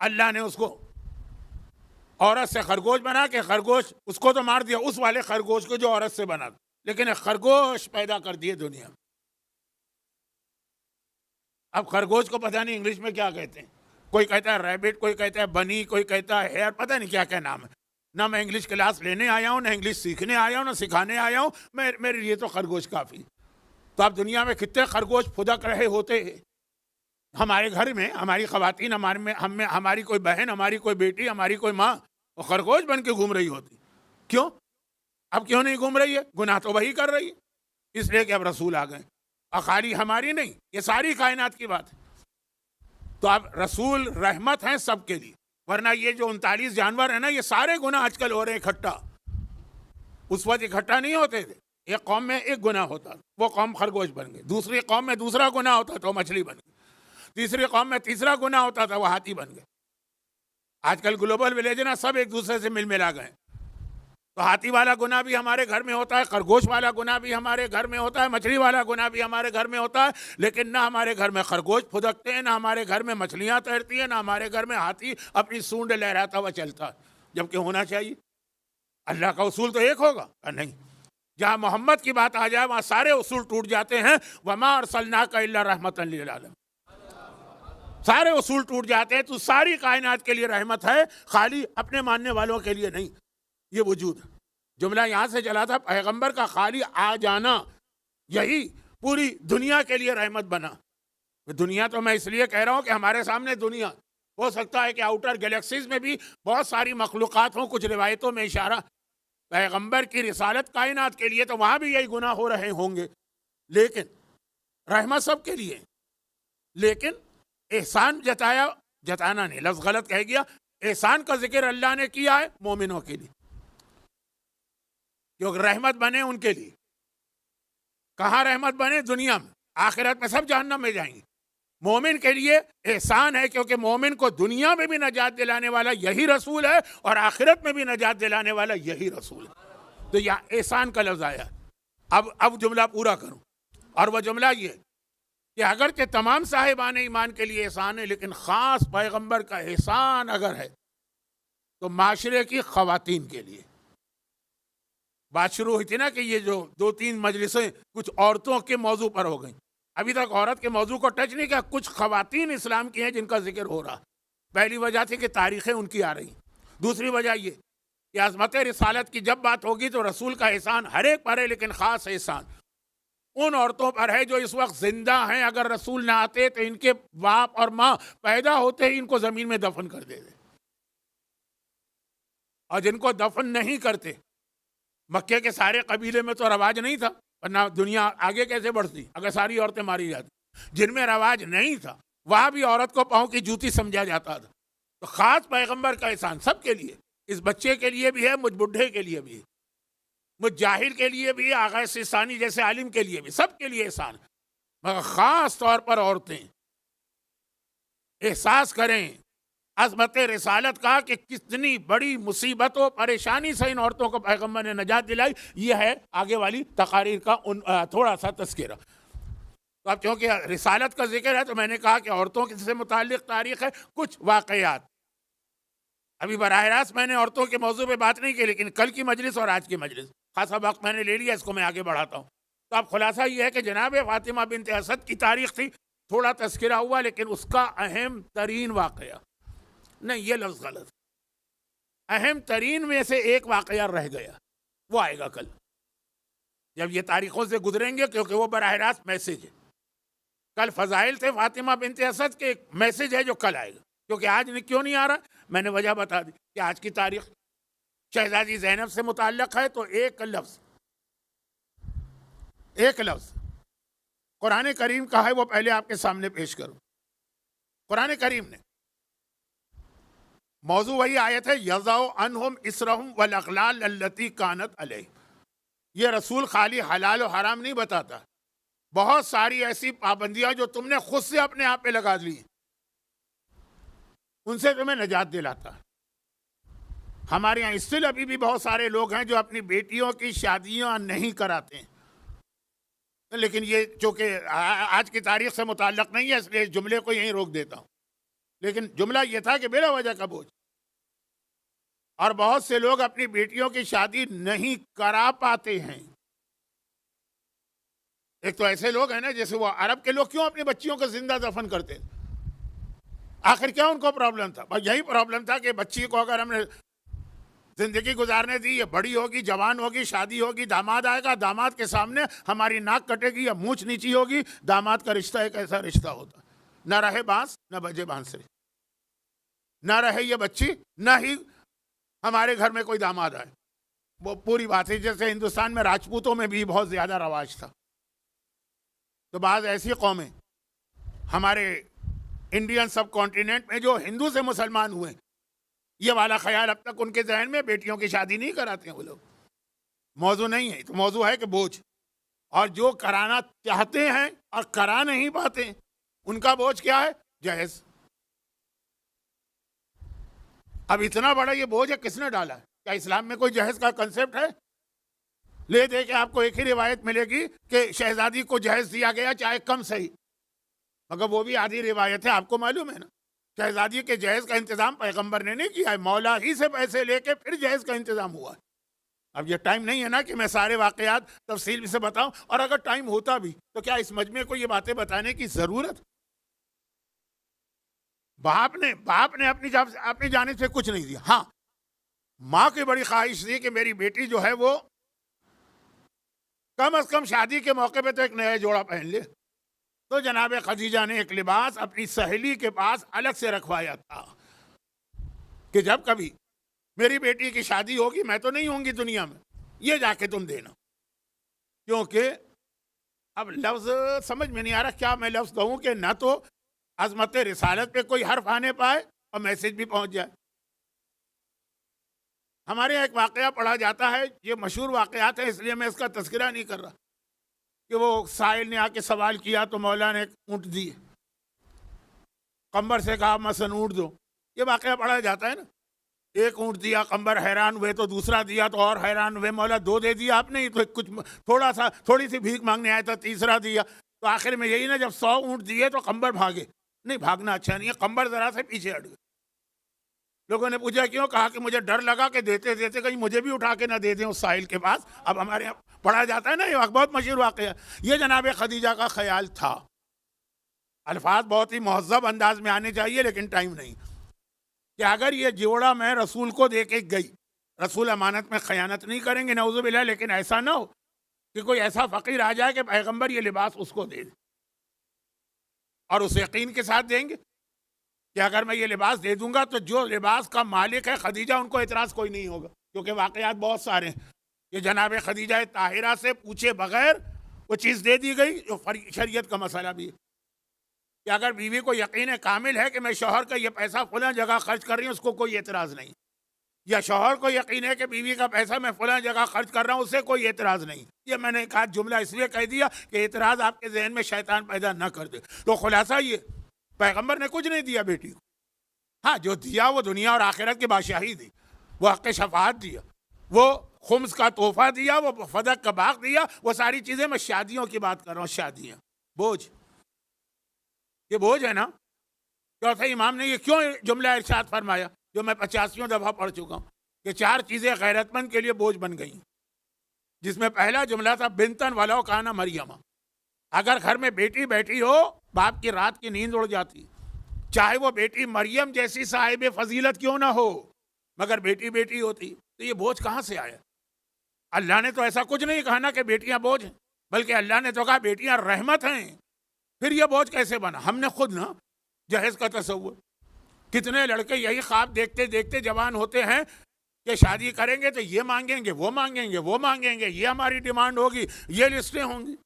अल्लाह ने उसको औरत से खरगोश बना के, खरगोश उसको तो मार दिया, उस वाले खरगोश को जो औरत से बना, लेकिन एक खरगोश पैदा कर दिए दुनिया में। अब खरगोश को पता नहीं इंग्लिश में क्या कहते हैं, कोई कहता है रैबिट, कोई कहता है बनी, कोई कहता है हेयर, पता नहीं क्या क्या नाम है। ना मैं इंग्लिश क्लास लेने आया हूँ, ना इंग्लिश सीखने आया हूँ, ना सिखाने आया हूँ, मेरे लिए तो खरगोश काफ़ी। तो अब दुनिया में कितने खरगोश फुदक रहे होते हैं। हमारे घर में हमारी खवातीन, हमारे में हम में हमारी कोई बहन, हमारी कोई बेटी, हमारी कोई माँ वो खरगोश बन के घूम रही होती। क्यों? अब क्यों नहीं घूम रही है? गुनाह तो वही कर रही है, इसलिए कि अब रसूल आ गए। और खाली हमारी नहीं, ये सारी कायनात की बात है। तो अब रसूल रहमत हैं सबके लिए, वरना ये जो 39 जानवर है ना, ये सारे गुनाह आजकल हो रहे हैं इकट्ठा। उस वक्त इकट्ठा नहीं होते थे। एक कौम में एक गुनाह होता, वो कौम खरगोश बन गई। दूसरी कौम में दूसरा गुनाह होता तो मछली बन गई। तीसरी कौम में तीसरा गुनाह होता था, वो हाथी बन गए। आजकल ग्लोबल विलेज ना, सब एक दूसरे से मिल मिला गए। तो हाथी वाला गुनाह भी हमारे घर में होता है, खरगोश वाला गुनाह भी हमारे घर में होता है, मछली वाला गुनाह भी हमारे घर में होता है। लेकिन ना हमारे घर में खरगोश फुदकते हैं, ना हमारे घर में मछलियां तैरती हैं, ना हमारे घर में हाथी अपनी सूंड लहराता हुआ चलता है, जबकि होना चाहिए। अल्लाह का उसूल तो एक होगा? नहीं। जहाँ मोहम्मद की बात आ जाए वहाँ सारे उसूल टूट जाते हैं। वमा अरसलनाका इल्ला रहमतन लिल आलमीन, सारे उसूल टूट जाते हैं। तो सारी कायनात के लिए रहमत है, खाली अपने मानने वालों के लिए नहीं। ये वजूद जुमला यहाँ से चला था, पैगंबर का खाली आ जाना यही पूरी दुनिया के लिए रहमत बना। दुनिया तो मैं इसलिए कह रहा हूँ कि हमारे सामने दुनिया, हो सकता है कि आउटर गैलेक्सीज में भी बहुत सारी मखलूक़ात हों, कुछ रिवायतों में इशारा पैगंबर की रिसालत कायनात के लिए, तो वहाँ भी यही गुनाह हो रहे होंगे, लेकिन रहमत सबके लिए। लेकिन एहसान जताना नहीं, लफ्ज़ गलत कह गया, एहसान का जिक्र अल्लाह ने किया है मोमिनों के लिए, क्योंकि रहमत बने उनके लिए। कहाँ रहमत बने? दुनिया में। आखिरत में सब जहन्नम में जाएंगे। मोमिन के लिए एहसान है, क्योंकि मोमिन को दुनिया में भी नजात दिलाने वाला यही रसूल है और आखिरत में भी नजात दिलाने वाला यही रसूल है। तो यहाँ एहसान का लफ्ज़ आया। अब जुमला पूरा करूं, और वह जुमला ये कि अगर के तमाम साहिबान ईमान के लिए एहसान है, लेकिन ख़ास पैगंबर का एहसान अगर है तो माशरे की ख़वातीन के लिए। बात शुरू हुई थी ना कि ये जो 2-3 मजलिसें कुछ औरतों के मौजू पर हो गई, अभी तक औरत के मौजू को टच नहीं किया। कुछ ख़वातीन इस्लाम की हैं जिनका जिक्र हो रहा। पहली वजह थी कि तारीखें उनकी आ रही। दूसरी वजह ये कि अज़मत रिसालत की जब बात होगी तो रसूल का एहसान हर एक पर है, लेकिन ख़ास एहसान उन औरतों पर है जो इस वक्त जिंदा हैं। अगर रसूल ना आते तो इनके बाप और माँ पैदा होते ही इनको ज़मीन में दफन कर देते, और जिनको दफन नहीं करते, मक्के के सारे कबीले में तो रवाज नहीं था, वरना दुनिया आगे कैसे बढ़ती अगर सारी औरतें मारी जाती। जिनमें रवाज नहीं था वहाँ भी औरत को पाँव की जूती समझा जाता था। तो ख़ास पैगंबर का एहसान सबके लिए, इस बच्चे के लिए भी है, मुझ बुढ़े के लिए भी है, मुझ जाहिल के लिए भी, आगा सिस्तानी जैसे आलिम के लिए भी, सबके लिए एहसान। मगर ख़ास तौर पर औरतें एहसास करें अज़मत रिसालत का कि कितनी बड़ी मुसीबतों परेशानी से इन औरतों को पैगंबर ने नजात दिलाई। ये है आगे वाली तकारीर का थोड़ा सा तस्करा। तो अब क्योंकि रिसालत का जिक्र है तो मैंने कहा कि औरतों से मुताल्लिक़ तारीख़ है, कुछ वाक़यात। अभी बराह रास्त मैंने औरतों के मौजू पे बात नहीं की, लेकिन कल की मजलिस और आज की मजलिस खासा वक्त मैंने ले लिया, इसको मैं आगे बढ़ाता हूँ। तो अब खुलासा ये है कि जनाब फ़ातिमा बिन्त असद की तारीख़ थी, थोड़ा तस्करा हुआ, लेकिन उसका अहम तरीन वाक़या नहीं, ये लफ्ज़ गलत, अहम तरीन में से एक वाक़या रह गया, वो आएगा कल जब ये तारीखों से गुजरेंगे, क्योंकि वो बराह रास्त मैसेज है। कल फ़ज़ाइल थे फ़ातिमा बिन्त असद के, एक मैसेज है जो कल आएगा। क्योंकि आज क्यों नहीं आ रहा, मैंने वजह बता दी कि आज की तारीख शहज़ादी ज़ैनब से मुताल्लिक़ है। तो एक लफ्ज़ कुरान करीम का है, वो पहले आपके सामने पेश करूँ। कुरान करीम ने मौजू वही आयत है, यज़अ अन्हुम इसरहुम वल अग़लाल अल्लती कानत अलैहिम। ये रसूल खाली हलाल और हराम नहीं बताता, बहुत सारी ऐसी पाबंदियां जो तुमने खुद से अपने आप पे लगा ली, उनसे तुम्हें नजात दिलाता है। हमारे यहाँ स्टिल अभी भी बहुत सारे लोग हैं जो अपनी बेटियों की शादियां नहीं कराते हैं, लेकिन ये चूँकि आज की तारीख से मुताल्लिक़ नहीं है, इसलिए जुमले को यहीं रोक देता हूँ। लेकिन जुमला ये था कि बिला वजह का बोझ, और बहुत से लोग अपनी बेटियों की शादी नहीं करा पाते हैं। एक तो ऐसे लोग हैं ना, जैसे वो अरब के लोग क्यों अपनी बच्चियों को जिंदा दफन करते थे? आखिर क्या उनको प्रॉब्लम था? बस यही प्रॉब्लम था कि बच्ची को अगर हमने जिंदगी गुजारने दी, ये बड़ी होगी, जवान होगी, शादी होगी, दामाद आएगा, दामाद के सामने हमारी नाक कटेगी या मूंछ नीची होगी। दामाद का रिश्ता एक ऐसा रिश्ता होता, न रहे बांस न बजे बांसुरी, न रहे ये बच्ची, न ही हमारे घर में कोई दामाद आए। वो पूरी बात है। जैसे हिंदुस्तान में राजपूतों में भी बहुत ज्यादा रवाज था, तो बाज ऐसी कौमें हमारे इंडियन सब कॉन्टिनेंट में जो हिंदू से मुसलमान हुए, ये वाला ख्याल अब तक उनके जहन में, बेटियों की शादी नहीं कराते हैं वो लोग। मौजू नहीं है, तो मौजू है कि बोझ। और जो कराना चाहते हैं और करा नहीं पाते, उनका बोझ क्या है? जहेज। अब इतना बड़ा ये बोझ है, किसने डाला? क्या इस्लाम में कोई जहेज का कंसेप्ट है? ले दे के आपको एक ही रिवायत मिलेगी कि शहजादी को जहेज दिया गया, चाहे कम सही, मगर वो भी आधी रिवायत है। आपको मालूम है ना, शहजादी के जहेज का इंतजाम पैगंबर ने नहीं किया है, मौला ही से पैसे लेके फिर जहेज का इंतजाम हुआ है। अब ये टाइम नहीं है ना कि मैं सारे वाकयात तफसील से बताऊं, और अगर टाइम होता भी तो क्या इस मजमे को ये बातें बताने की जरूरत? बाप ने अपनी जानिब से कुछ नहीं दिया। हाँ, माँ की बड़ी ख्वाहिश थी कि मेरी बेटी जो है वो कम से कम शादी के मौके पे तो एक नया जोड़ा पहन ले। तो जनाब खदीजा ने एक लिबास अपनी सहेली के पास अलग से रखवाया था कि जब कभी मेरी बेटी की शादी होगी, मैं तो नहीं होंगी दुनिया में, ये जाके तुम देना। क्योंकि अब लफ्ज समझ में नहीं आ रहा क्या मैं लफ्ज कहूं कि ना तो अजमत रिसालत पे कोई हर्फ आने पाए और मैसेज भी पहुंच जाए। हमारे यहाँ एक वाकया पढ़ा जाता है, ये मशहूर वाकयात है इसलिए मैं इसका तस्करा नहीं कर रहा, कि वो साहिल ने आके सवाल किया तो मौला ने ऊँट दिए, कंबर से कहा मसन ऊँट दो। ये वाकया पढ़ा जाता है ना। एक ऊँट दिया, कंबर हैरान हुए, तो दूसरा दिया तो और हैरान हुए, मौला दो दे दिया आपने, तो कुछ थोड़ी सी भीख मांगने आया था, तीसरा दिया। तो आखिर में यही ना, जब 100 ऊँट दिए तो कंबर भागे। नहीं, भागना अच्छा नहीं है, कंबर जरा से पीछे हट गए। लोगों ने पूछा क्यों? कहा कि मुझे डर लगा कि देते देते कहीं मुझे भी उठा के ना दे दें उस साहिल के पास। अब हमारे यहाँ पढ़ा जाता है ना, ये बहुत मशहूर वाकया। ये जनाब खदीजा का ख्याल था। अल्फाज बहुत ही महज़्ज़ब अंदाज में आने चाहिए, लेकिन टाइम नहीं, कि अगर ये जोड़ा मैं रसूल को दे के गई, रसूल अमानत में खयानत नहीं करेंगे नऊज़ुबिल्लाह, लेकिन ऐसा ना हो कि कोई ऐसा फ़कीर आ जाए कि पैगंबर ये लिबास उसको दे दे, और उस यकीन के साथ देंगे कि अगर मैं ये लिबास दे दूंगा तो जो लिबास का मालिक है खदीजा, उनको एतराज़ कोई नहीं होगा। क्योंकि वाकयात बहुत सारे हैं कि जनाब खदीजा ताहिरा से पूछे बगैर वो चीज़ दे दी गई, जो शरीयत का मसला भी है कि अगर बीवी को यकीन कामिल है कि मैं शौहर का ये पैसा फलां जगह खर्च कर रही हूँ, उसको कोई एतराज़ नहीं, या शौहर को यकीन है कि बीवी का पैसा मैं फलां जगह खर्च कर रहा हूँ, उससे कोई एतराज़ नहीं। ये मैंने कहा जुमला इसलिए कह दिया कि एतराज़ आपके जहन में शैतान पैदा न कर दे। तो खुलासा ये, पैगंबर ने कुछ नहीं दिया बेटी को। हाँ, जो दिया वो दुनिया और आखिरत की बादशाही दी, वो हक़ शफाअत दिया, वो खुम्स का तोहफा दिया, वो फदक का बाग दिया, वो सारी चीज़ें। मैं शादियों की बात कर रहा हूँ, शादियाँ बोझ, ये बोझ है ना। चौथे इमाम ने ये क्यों जुमला इरशाद फरमाया, जो मैं 85 दफ़ा पढ़ चुका हूँ, कि 4 चीज़ें गैरतमंद के लिए बोझ बन गई, जिसमें पहला जुमला था बिनतन वलो काना मरियमा। अगर घर में बेटी बैठी हो, बाप की रात की नींद उड़ जाती, चाहे वो बेटी मरियम जैसी साहिब फजीलत क्यों ना हो, मगर बेटी बेटी होती। तो ये बोझ कहाँ से आया? अल्लाह ने तो ऐसा कुछ नहीं कहा ना कि बेटियां बोझ हैं, बल्कि अल्लाह ने तो कहा बेटियां रहमत हैं। फिर ये बोझ कैसे बना? हमने खुद ना जहेज का तसव्वुर, कितने लड़के यही ख्वाब देखते देखते जवान होते हैं कि शादी करेंगे तो ये मांगेंगे, वो मांगेंगे, वो मांगेंगे, ये हमारी डिमांड होगी, ये लिस्टें होंगी।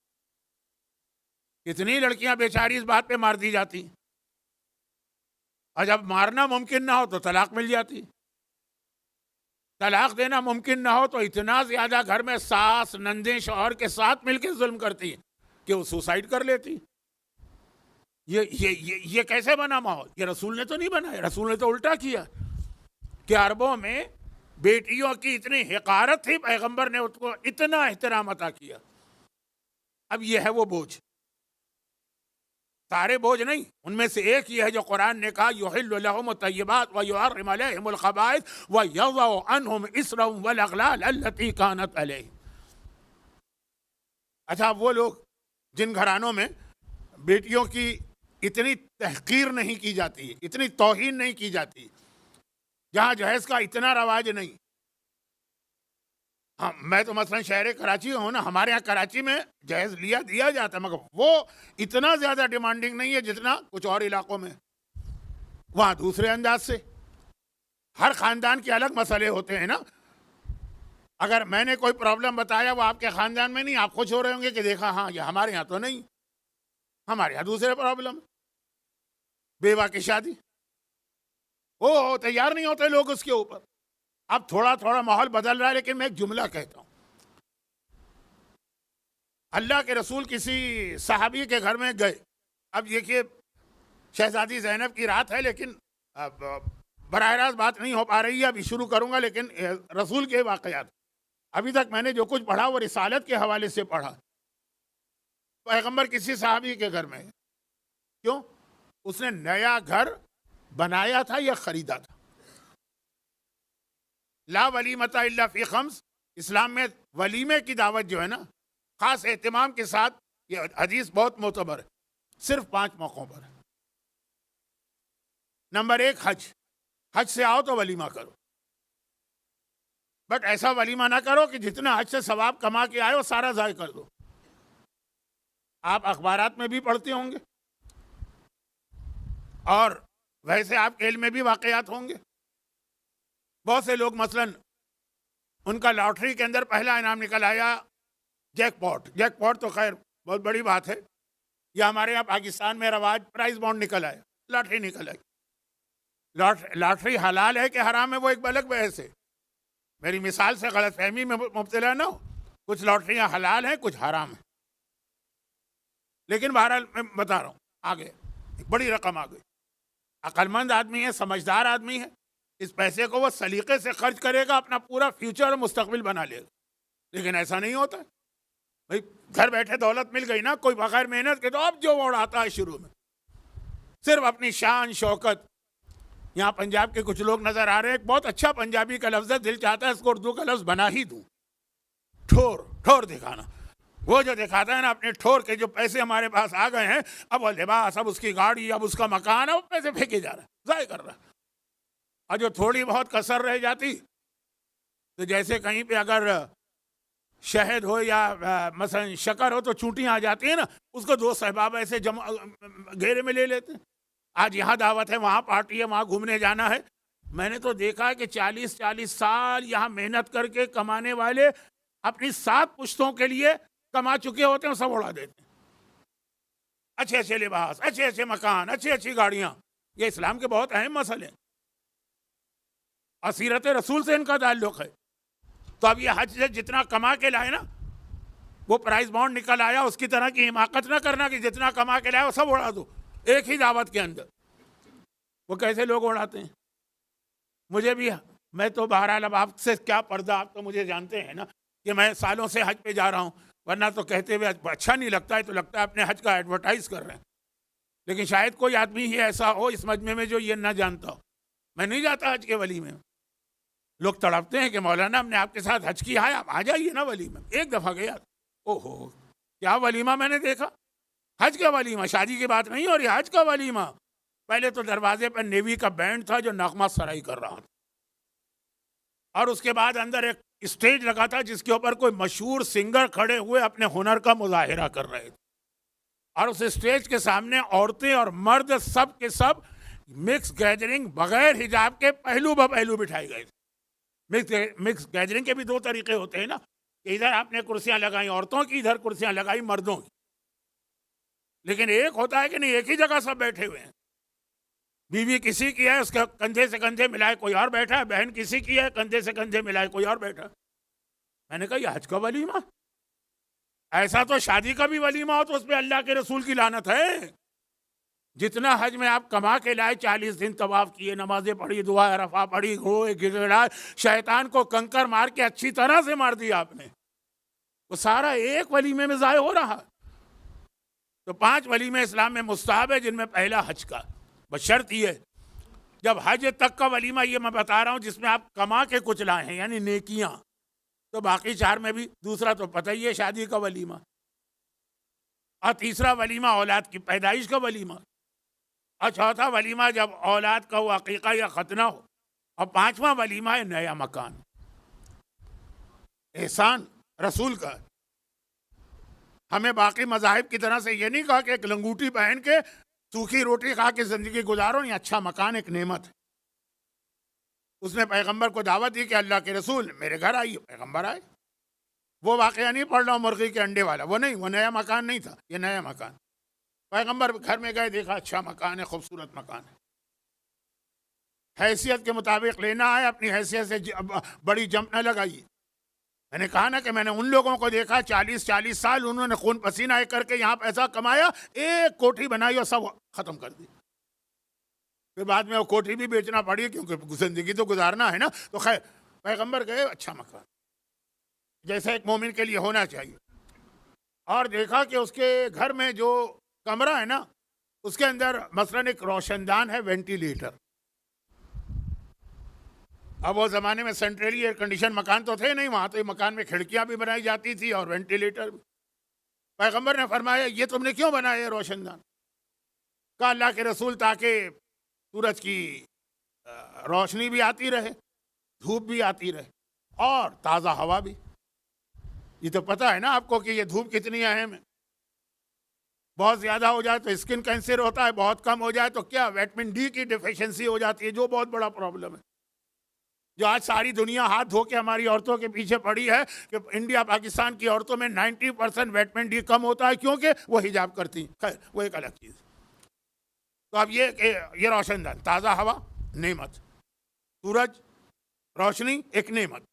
कितनी लड़कियां बेचारी इस बात पे मार दी जाती, और जब मारना मुमकिन ना हो तो तलाक मिल जाती। तलाक देना मुमकिन ना हो तो इतना ज्यादा घर में सास नंदे शौहर के साथ मिलकर जुल्म करती कि वो सुसाइड कर लेती। ये कैसे बना माहौल? ये रसूल ने तो नहीं बनाया, रसूल ने तो उल्टा किया कि अरबों में बेटियों की इतनी हिकारत थी, पैगंबर ने उसको इतना एहतराम अता किया। अब ये है वो बोझ। सारे बोझ नहीं, उनमें से एक ही है जो कुरान ने कहा युहिल्लु लहुम तय्यबात व युहर्रिमु अलैहिमुल खबाइथ व यज़उ अन्हुम इसरहुम वल अग़लाल अल्लती कानत अलैहिम। अच्छा, वो लोग जिन घरानों में बेटियों की इतनी तहकीर नहीं की जाती, इतनी तौहीन नहीं की जाती, जहाँ जहेज का इतना रवाज नहीं। हाँ, मैं तो मसलन शहर कराची हूँ ना, हमारे यहाँ कराची में जहेज दिया जाता है, मगर वो इतना ज़्यादा डिमांडिंग नहीं है जितना कुछ और इलाकों में। वहाँ दूसरे अंदाज से हर ख़ानदान के अलग मसले होते हैं ना। अगर मैंने कोई प्रॉब्लम बताया वो आपके ख़ानदान में नहीं, आप खुश हो रहे होंगे कि देखा हाँ ये हमारे यहाँ तो नहीं, हमारे यहाँ दूसरे प्रॉब्लम। बेवा की शादी, ओ तैयार नहीं होते लोग उसके ऊपर। अब थोड़ा थोड़ा माहौल बदल रहा है, लेकिन मैं एक जुमला कहता हूँ। अल्लाह के रसूल किसी सहाबी के घर में गए। अब देखिए, शहजादी ज़ैनब की रात है, लेकिन बराह रास्त बात नहीं हो पा रही है, अभी शुरू करूँगा। लेकिन रसूल के वाक़यात अभी तक मैंने जो कुछ पढ़ा वो रिसालत के हवाले से पढ़ा। पैगंबर किसी सहाबी के घर में, क्यों? उसने नया घर बनाया था या ख़रीदा था। ला वलीमता इल्ला फ़ी ख़म्स, इस्लाम में वलीमे की दावत जो है ना, ख़ास एहतिमाम के साथ, ये हदीस बहुत मोतबर है, सिर्फ 5 मौक़ों पर है। नंबर 1 हज, हज से आओ तो वलीमा करो, बट ऐसा वलीमा ना करो कि जितना हज से सवाब कमा के आए वो सारा ज़ाय कर दो। आप अखबारात में भी पढ़ते होंगे और वैसे आपके इल्म में भी वाक़यात होंगे। बहुत से लोग मसलन उनका लॉटरी के अंदर पहला इनाम निकल आया जैकपॉट। जैकपॉट तो खैर बहुत बड़ी बात है, या हमारे यहाँ पाकिस्तान में रवाज प्राइज बॉन्ड निकल आया, लॉटरी निकल आई। लॉटरी हलाल है कि हराम है वो एक अलग बहस है। मेरी मिसाल से गलत फहमी में मुब्तला ना हो। कुछ लॉटरियाँ हलाल हैं, कुछ हराम है, लेकिन बहरहाल मैं बता रहा हूँ, आगे एक बड़ी रकम आ गई। अक्लमंद आदमी है, समझदार आदमी है, इस पैसे को वो सलीके से खर्च करेगा, अपना पूरा फ्यूचर और मुस्तकबिल बना लेगा। लेकिन ऐसा नहीं होता भाई, घर बैठे दौलत मिल गई ना, कोई बगैर मेहनत के, तो अब जो उड़ाता है शुरू में सिर्फ अपनी शान शौकत। यहाँ पंजाब के कुछ लोग नजर आ रहे हैं, बहुत अच्छा पंजाबी का लफ्ज़ है, दिल चाहता है इसको उर्दू का लफ्ज़ बना ही दूँ, ठोर ठोर दिखाना। वो जो दिखाता है ना अपने ठोर के, जो पैसे हमारे पास आ गए हैं, अब वो लिबास, अब उसकी गाड़ी, अब उसका मकान, अब पैसे फेंके जा रहा है, ज़ाय कर रहा है। और जो थोड़ी बहुत कसर रह जाती, तो जैसे कहीं पे अगर शहद हो या मसलन शक्कर हो तो चूंटियाँ आ जाती है ना, उसको 2 सहबाब ऐसे घेरे में ले लेते हैं। आज यहाँ दावत है, वहाँ पार्टी है, वहाँ घूमने जाना है। मैंने तो देखा है कि 40-40 साल यहाँ मेहनत करके कमाने वाले अपनी 7 पुश्तों के लिए कमा चुके होते हैं, सब उड़ा देते हैं। अच्छे अच्छे लिबास, अच्छे अच्छे मकान, अच्छी अच्छी गाड़ियाँ, ये इस्लाम के बहुत अहम मसले हैं और सीरत रसूल से इनका ताल्लुक़ है। तो अब ये हज से जितना कमा के लाए ना, वो प्राइज बॉन्ड निकल आया, उसकी तरह की हिमाकत ना करना कि जितना कमा के लाए वो सब उड़ा दो एक ही दावत के अंदर। वो कैसे लोग उड़ाते हैं, मुझे भी, मैं तो बहरहाल अब आपसे क्या पर्दा, आप तो मुझे जानते हैं ना कि मैं सालों से हज पे जा रहा हूँ, वरना तो कहते हुए अच्छा नहीं लगता है, तो लगता है अपने हज का एडवर्टाइज कर रहे हैं। लेकिन शायद कोई आदमी ही ऐसा हो इस मजमे में जो ये ना जानता हो। मैं नहीं जाता हज के वली में। लोग तड़पते हैं कि मौलाना हमने आपके साथ हज किया है, आप आ जाइए ना वली में। एक दफ़ा गया, ओहो क्या वलीमा मैंने देखा, हज का वलीमा, शादी की बात नहीं हो रही, हज का वलीमा। पहले तो दरवाजे पर नेवी का बैंड था जो नगमा सराई कर रहा था, और उसके बाद अंदर एक स्टेज लगा था जिसके ऊपर कोई मशहूर सिंगर खड़े हुए अपने हुनर का मुजाहिरा कर रहे थे, और उस स्टेज के सामने औरतें और मर्द सब के सब मिक्स गैदरिंग बगैर हिजाब के पहलू ब पहलू बिठाए गए थे। मिक्स गैदरिंग के भी 2 तरीके होते हैं ना, कि इधर आपने कुर्सियां लगाई औरतों की, इधर कुर्सियां लगाई मर्दों की। लेकिन एक होता है कि नहीं, एक ही जगह सब बैठे हुए हैं। बीवी किसी की है, उसके कंधे से कंधे मिलाए कोई और बैठा है, बहन किसी की है, कंधे से कंधे मिलाए कोई और बैठा है। मैंने कहा ये हज का वलीमा, ऐसा तो शादी का भी वलीमा हो तो उस पर अल्लाह के रसूल की लानत है। जितना हज में आप कमा के लाए, 40 दिन तवाफ किए, नमाजें पढ़ी, दुआ रफा पढ़ी, घोड़े गिड़गिड़ाए, शैतान को कंकर मार के अच्छी तरह से मार दिया आपने, वो सारा एक वलीमे में ज़ाय हो रहा। तो 5 वलीमे इस्लाम में मुस्तहब है, जिनमें पहला हज का। बस शर्त ये है, जब हज तक का वलीमा ये मैं बता रहा हूँ जिसमें आप कमा के कुछ लाए हैं यानी नेकियां, तो बाकी 4 में भी। दूसरा तो पता ही है शादी का वलीमा, और तीसरा वलीमा औलाद की पैदाइश का वलीमा, और चौथा वलीमा जब औलाद का वो अकीका या खतना हो, और 5वां वलीमा है नया मकान। एहसान रसूल का। हमें बाकी मज़ाहिब की तरह से ये नहीं कहा कि एक लंगूटी पहन के सूखी रोटी खा के जिंदगी गुजारो। नहीं, अच्छा मकान एक नेमत है। उसने पैगंबर को दावत दी कि अल्लाह के रसूल मेरे घर आइए। पैगंबर आए। वो वाकया नहीं पढ़ रहा हूँ मुर्गी के अंडे वाला, वो नहीं, वो नया मकान नहीं था, ये नया मकान। पैगंबर घर में गए, देखा अच्छा मकान है, खूबसूरत मकान है। हैसियत के मुताबिक लेना है, अपनी हैसियत से बड़ी जंप न लगाइए। मैंने कहा ना कि मैंने उन लोगों को देखा 40-40 साल उन्होंने खून पसीना एक करके यहाँ पैसा कमाया, एक कोठी बनाई और सब खत्म कर दी। फिर बाद में वो कोठी भी बेचना पड़ी क्योंकि जिंदगी तो गुजारना है ना। तो खैर पैगंबर गए, अच्छा मकान जैसा एक मोमिन के लिए होना चाहिए। और देखा कि उसके घर में जो कमरा है ना, उसके अंदर मसलन एक रोशनदान है, वेंटिलेटर। अब वो ज़माने में सेंट्रली एयर कंडीशन मकान तो थे नहीं, वहाँ तो मकान में खिड़कियाँ भी बनाई जाती थी और वेंटिलेटर भी। पैगंबर ने फरमाया ये तुमने क्यों बनाया रोशनदान? कहा अल्लाह के रसूल ताकि सूरज की रोशनी भी आती रहे, धूप भी आती रहे और ताज़ा हवा भी। ये तो पता है ना आपको कि ये धूप कितनी अहम है। बहुत ज़्यादा हो जाए तो स्किन कैंसर होता है, बहुत कम हो जाए तो क्या विटामिन डी की डिफिशिएंसी हो जाती है, जो बहुत बड़ा प्रॉब्लम है। जो आज सारी दुनिया हाथ धो के हमारी औरतों के पीछे पड़ी है कि इंडिया पाकिस्तान की औरतों में 90% विटामिन डी कम होता है क्योंकि वो हिजाब करती हैं। खैर वो एक अलग चीज़। तो अब ये रोशनदान, ताज़ा हवा नेमत, सूरज रोशनी एक नेमत,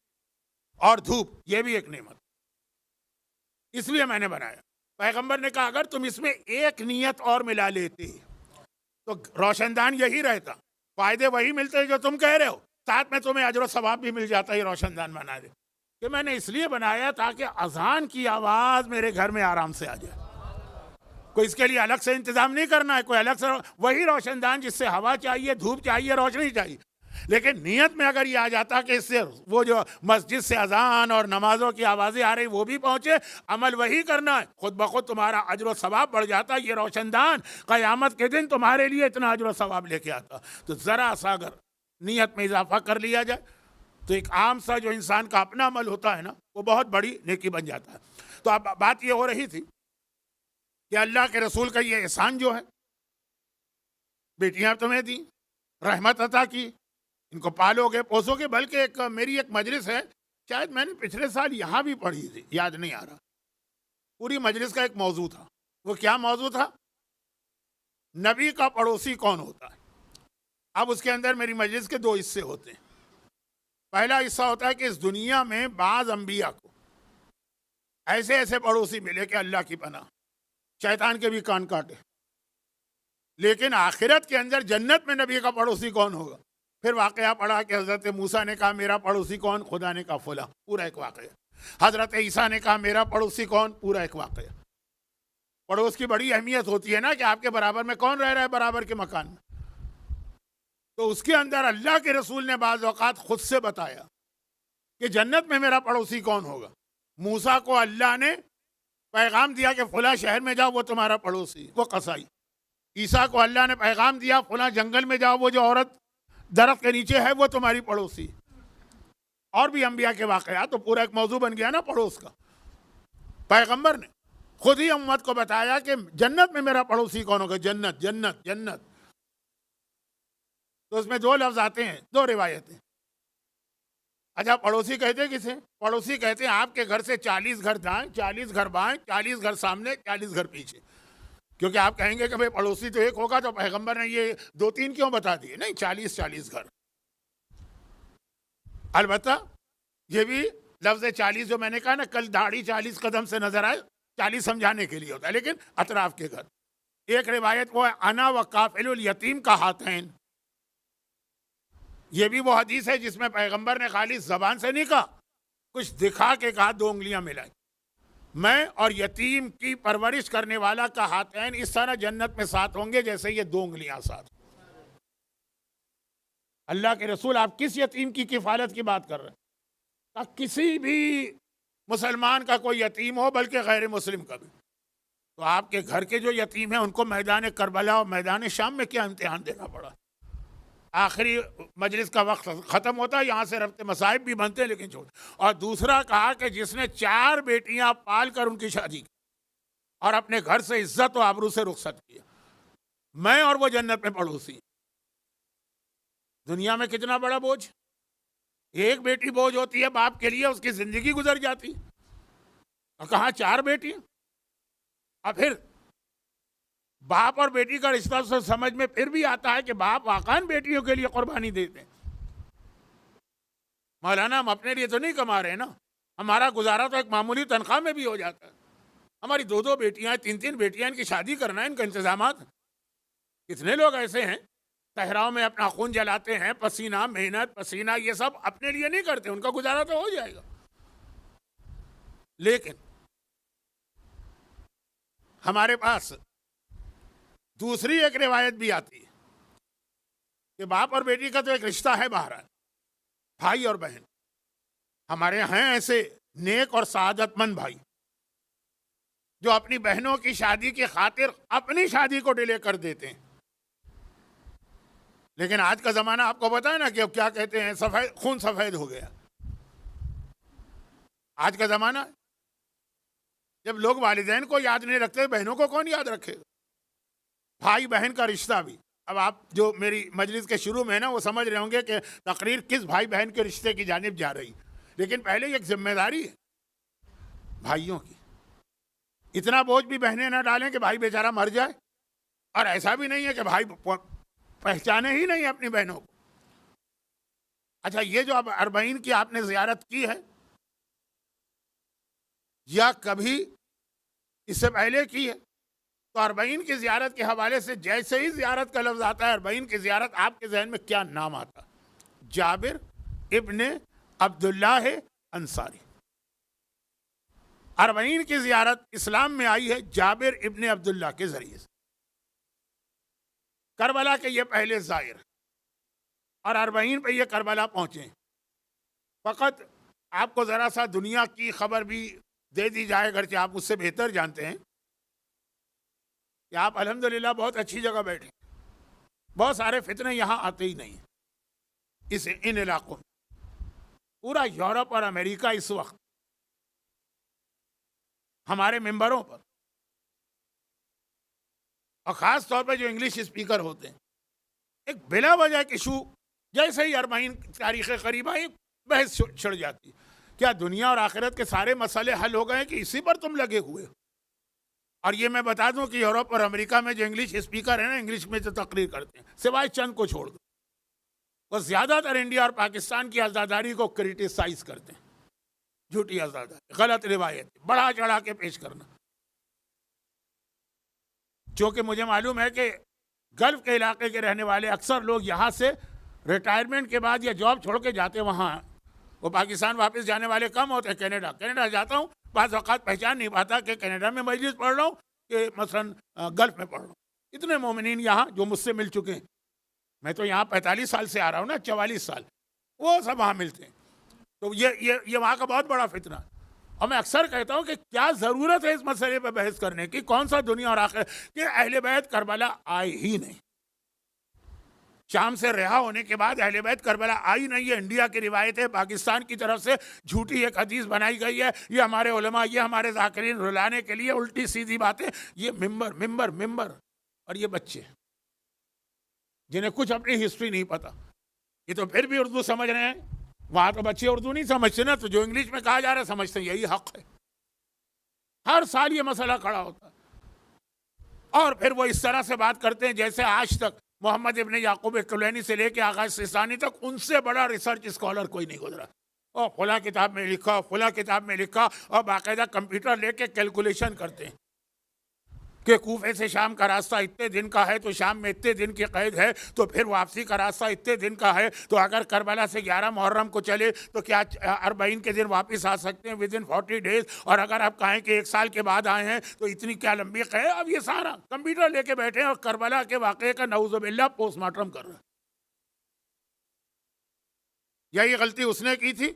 और धूप ये भी एक नेमत, इसलिए मैंने बनाया। पैगंबर ने कहा अगर तुम इसमें एक नियत और मिला लेते तो रोशनदान यही रहता, फायदे वही मिलते जो तुम कह रहे हो, साथ में तुम्हें अजर सवाब भी मिल जाता है। रोशनदान बना दे कि मैंने इसलिए बनाया ताकि अजान की आवाज़ मेरे घर में आराम से आ जाए। कोई इसके लिए अलग से इंतजाम नहीं करना है, कोई अलग से, वही रोशनदान जिससे हवा चाहिए, धूप चाहिए, रोशनी चाहिए। लेकिन नियत में अगर ये आ जाता कि इससे वो जो मस्जिद से अजान और नमाजों की आवाज़ें आ रही वो भी पहुँचे, अमल वही करना है, खुद ब खुद तुम्हारा अजर व सवाब बढ़ जाता। ये रोशनदान क़यामत के दिन तुम्हारे लिए इतना अजर व सवाब लेके आता। तो ज़रा सा अगर नियत में इजाफा कर लिया जाए तो एक आम सा जो इंसान का अपना अमल होता है ना, वो बहुत बड़ी नेकी बन जाता है। तो अब बात ये हो रही थी कि अल्लाह के रसूल का ये एहसान जो है, बेटियां तुम्हें दी, रहमत अता की, इनको पालोगे पोसोगे। बल्कि मेरी एक मजलिस है, शायद मैंने पिछले साल यहाँ भी पढ़ी थी, याद नहीं आ रहा। पूरी मजलिस का एक मौजू था। वो क्या मौजू था? नबी का पड़ोसी कौन होता है। अब उसके अंदर मेरी मजलिस के 2 हिस्से होते हैं। पहला हिस्सा होता है कि इस दुनिया में बाज़ अंबिया को ऐसे ऐसे पड़ोसी मिले कि अल्लाह की पनाह, शैतान के भी कान काटे। लेकिन आखिरत के अंदर जन्नत में नबी का पड़ोसी कौन होगा? फिर वाकया पढ़ा कि हज़रत मूसा ने कहा मेरा पड़ोसी कौन? खुदा ने कहा फुला, पूरा एक वाकया। हज़रत ईसा ने कहा मेरा पड़ोसी कौन? पूरा एक वाकया। पड़ोस की बड़ी अहमियत होती है ना कि आपके बराबर में कौन रह रहा है, बराबर के मकान में। तो उसके अंदर अल्लाह के रसूल ने बाज़ औक़ात खुद से बताया कि जन्नत में मेरा पड़ोसी कौन होगा। मूसा को अल्लाह ने पैगाम दिया कि फुला शहर में जाओ, वो तुम्हारा पड़ोसी, वो कसाई। ईसा को अल्लाह ने पैगाम दिया फुला जंगल में जाओ, वो जो औरत दरख्त के नीचे है वो तुम्हारी पड़ोसी। और भी अंबिया के वाक़यात, तो पूरा एक मौजू बन गया ना पड़ोस का। पैगंबर ने खुद ही उम्मत को बताया कि जन्नत में मेरा पड़ोसी कौन होगा। जन्नत जन्नत जन्नत, तो उसमें 2 लफ्ज़ आते हैं, 2 रिवायतें। अच्छा, पड़ोसी कहते किसे? पड़ोसी कहते हैं आपके घर से 40 घर दाएं, 40 घर बाएं, 40 घर सामने, 40 घर पीछे। क्योंकि आप कहेंगे कि भाई पड़ोसी तो एक होगा, तो पैगंबर ने ये 2-3 क्यों बता दिए? नहीं, 40-40 घर। अलबत्ता ये भी लफ्ज़ 40 जो मैंने कहा ना, कल दाढ़ी 40 कदम से नजर आए, 40 समझाने के लिए होता है, लेकिन अतराफ के घर। एक रिवायत वो है अना व काफिलुल यतीम का हाथैन। ये भी वो हदीस है जिसमें पैगंबर ने खाली जबान से नहीं कहा, कुछ दिखा के कहा, 2 उंगलियां मिलाई। मैं और यतीम की परवरिश करने वाला का हाथैन इस तरह जन्नत में साथ होंगे जैसे ये 2 उंगलियां साथ। अल्लाह के रसूल, आप किस यतीम की किफालत की बात कर रहे हैं? किसी भी मुसलमान का कोई यतीम हो, बल्कि गैर मुस्लिम का भी। तो आपके घर के जो यतीम हैं उनको मैदान करबला और मैदान शाम में क्या इम्तिहान देना पड़ा? आखिरी मजलिस का वक्त ख़त्म होता है, यहाँ से रफ्ते मसाइब भी बनते हैं, लेकिन छोड़। और दूसरा कहा कि जिसने 4 बेटियां पाल कर उनकी शादी की और अपने घर से इज्जत और आबरू से रुखसत किया, मैं और वो जन्नत में पड़ोसी। दुनिया में कितना बड़ा बोझ! एक बेटी बोझ होती है बाप के लिए, उसकी जिंदगी गुजर जाती। और कहाँ 4 बेटियां। और फिर बाप और बेटी का रिश्ता से समझ में फिर भी आता है कि बाप वाकई बेटियों के लिए कुर्बानी देते हैं। मौलाना, हम अपने लिए तो नहीं कमा रहे ना, हमारा गुजारा तो एक मामूली तनख्वाह में भी हो जाता है। हमारी 2-2 बेटियां, 3-3 बेटियां, इनकी शादी करना है, इनका इंतजामात। कितने लोग ऐसे हैं सहराओं में अपना खून जलाते हैं, पसीना, मेहनत, पसीना, ये सब अपने लिए नहीं करते, उनका गुजारा तो हो जाएगा। लेकिन हमारे पास दूसरी एक रिवायत भी आती है कि बाप और बेटी का तो एक रिश्ता है बहरहाल, भाई और बहन। हमारे यहाँ हैं ऐसे नेक और सआदतमंद भाई जो अपनी बहनों की शादी की खातिर अपनी शादी को डिले कर देते हैं। लेकिन आज का जमाना आपको पता है ना कि अब क्या कहते हैं, सफेद खून सफेद हो गया। आज का जमाना जब लोग वालिदैन को याद नहीं रखते, बहनों को कौन याद रखेगा? भाई बहन का रिश्ता भी। अब आप जो मेरी मजलिस के शुरू में है ना, वो समझ रहे होंगे कि तकरीर किस भाई बहन के रिश्ते की जानिब जा रही, लेकिन पहले एक जिम्मेदारी है भाइयों की। इतना बोझ भी बहनें ना डालें कि भाई बेचारा मर जाए, और ऐसा भी नहीं है कि भाई पहचाने ही नहीं अपनी बहनों को। अच्छा, ये जो अब अरबईन की आपने जियारत की है, या कभी इससे पहले की है, तो अरबईन की जियारत के हवाले से जैसे ही जियारत का लफ्ज आता है, अरबईन की जियारत, आपके जहन में क्या नाम आता? जाबिर इब्ने अब्दुल्लाह अंसारी। अरबईन की जियारत इस्लाम में आई है जाबिर इब्ने अब्दुल्लाह के जरिए से। करबला के ये पहले जाहिर और अरबईन पे ये करबला पहुंचे। फ़कत आपको ज़रा सा दुनिया की खबर भी दे दी जाए, अगरचे आप उससे बेहतर जानते हैं कि आप अल्हम्दुलिल्लाह बहुत अच्छी जगह बैठे। बहुत सारे फितने यहाँ आते ही नहीं इन इलाकों में। पूरा यूरोप और अमेरिका इस वक्त हमारे मेंबरों पर, और ख़ास तौर पर जो इंग्लिश स्पीकर होते हैं, एक बिला वजह के इशू जैसे ही अरबईन तारीख़ करीब आई, बहस छिड़ जाती। क्या दुनिया और आखिरत के सारे मसले हल हो गए कि इसी पर तुम लगे हुए हो? और ये मैं बता दूं कि यूरोप और अमेरिका में जो इंग्लिश स्पीकर हैं ना, इंग्लिश में जो तकरीर करते हैं, सिवाय चंद को छोड़ दो, वो ज़्यादातर इंडिया और पाकिस्तान की आज़ादारी को क्रिटिसाइज करते हैं। झूठी आज़ादारी, गलत रिवायत बढ़ा चढ़ा के पेश करना। क्योंकि मुझे मालूम है कि गल्फ के इलाके के रहने वाले अक्सर लोग यहाँ से रिटायरमेंट के बाद या जॉब छोड़ के जाते वहाँ, वो पाकिस्तान वापस जाने वाले कम होते हैं। कनाडा जाता हूँ, बाज़ औक़ात पहचान नहीं पाता कि कनाडा में मजलिस पढ़ रहा हूँ कि मसलन गल्फ में पढ़ रहा हूँ। इतने मोमिनीन यहाँ जो मुझसे मिल चुके हैं, मैं तो यहाँ 45 साल से आ रहा हूँ ना, 44 साल, वो सब वहाँ मिलते हैं। तो ये वहाँ का बहुत बड़ा फितना। और मैं अक्सर कहता हूँ कि क्या ज़रूरत है इस मसले पर बहस करने की? कौन सा दुनिया और आखिरत कि अहले बैत करबला आए ही नहीं। शाम से रिहा होने के बाद अहले बैत करबला आई नहीं है। इंडिया की रिवायत है, पाकिस्तान की तरफ से झूठी एक हदीस बनाई गई है। ये हमारे उलमा, ये हमारे ज़ाकिरीन रुलाने के लिए उल्टी सीधी बातें, ये मिंबर और ये बच्चे जिन्हें कुछ अपनी हिस्ट्री नहीं पता, ये तो फिर भी उर्दू समझ रहे हैं। वहाँ तो बच्चे उर्दू नहीं समझते ना, तो जो इंग्लिश में कहा जा रहा है समझते हैं, यही हक है। हर साल ये मसला खड़ा होता है और फिर वो इस तरह से बात करते हैं जैसे आज तक मोहम्मद इब्न याकूब कुलैनी से लेके आगा सिस्तानी तक उनसे बड़ा रिसर्च स्कॉलर कोई नहीं गुजरा। और फला किताब में लिखा, फला किताब में लिखा, और बाकायदा कंप्यूटर लेके कैलकुलेशन करते हैं कि कूफे से शाम का रास्ता इतने दिन का है तो शाम में इतने दिन की कैद है, तो फिर वापसी का रास्ता इतने दिन का है, तो अगर करबला से 11 मुहर्रम को चले तो क्या 40 के दिन वापस आ सकते हैं विद इन 40 डेज, और अगर आप कहें कि 1 साल के बाद आए हैं तो इतनी क्या लंबी कैद। अब ये सारा कंप्यूटर लेके बैठे हैं और करबला के वाक़े का नऊज़ुबिल्लाह पोस्टमार्टम कर रहे हैं। यही गलती उसने की थी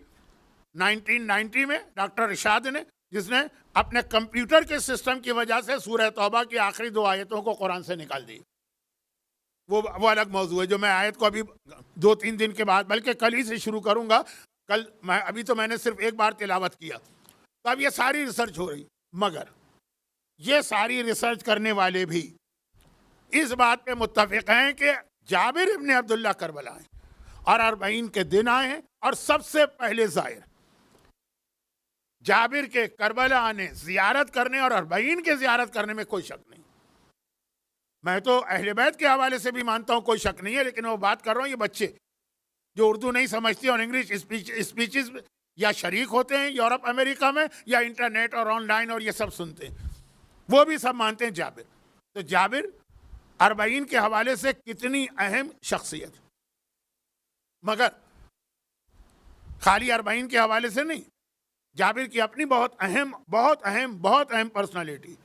1990 में डॉक्टर इरशाद ने, जिसने अपने कंप्यूटर के सिस्टम की वजह से सूरह तौबा की आखिरी 2 आयतों को कुरान से निकाल दी। वो अलग मौजू है, जो मैं आयत को अभी 2-3 दिन के बाद, बल्कि कल ही से शुरू करूंगा। कल अभी तो मैंने सिर्फ एक बार तिलावत किया, तो अब ये सारी रिसर्च हो रही, मगर ये सारी रिसर्च करने वाले भी इस बात पे मुत्तफिक हैं कि जाबिर इब्न अब्दुल्लाह करबला है और 40 के दिन आए हैं, और सबसे पहले ज़ाहिर जाबिर के करबला आने, ज़ियारत करने और 40 के ज़ियारत करने में कोई शक नहीं। मैं तो अहले बैत के हवाले से भी मानता हूं कोई शक नहीं है, लेकिन वो बात कर रहा हूं ये बच्चे जो उर्दू नहीं समझते और इंग्लिश स्पीचेस या शरीक होते हैं यूरोप अमेरिका में, या इंटरनेट और ऑनलाइन और ये सब सुनते हैं, वो भी सब मानते हैं जाबिर। तो जाबिर 40 के हवाले से कितनी अहम शख्सियत, मगर खाली 40 के हवाले से नहीं, जाबिर की अपनी बहुत अहम पर्सनालिटी।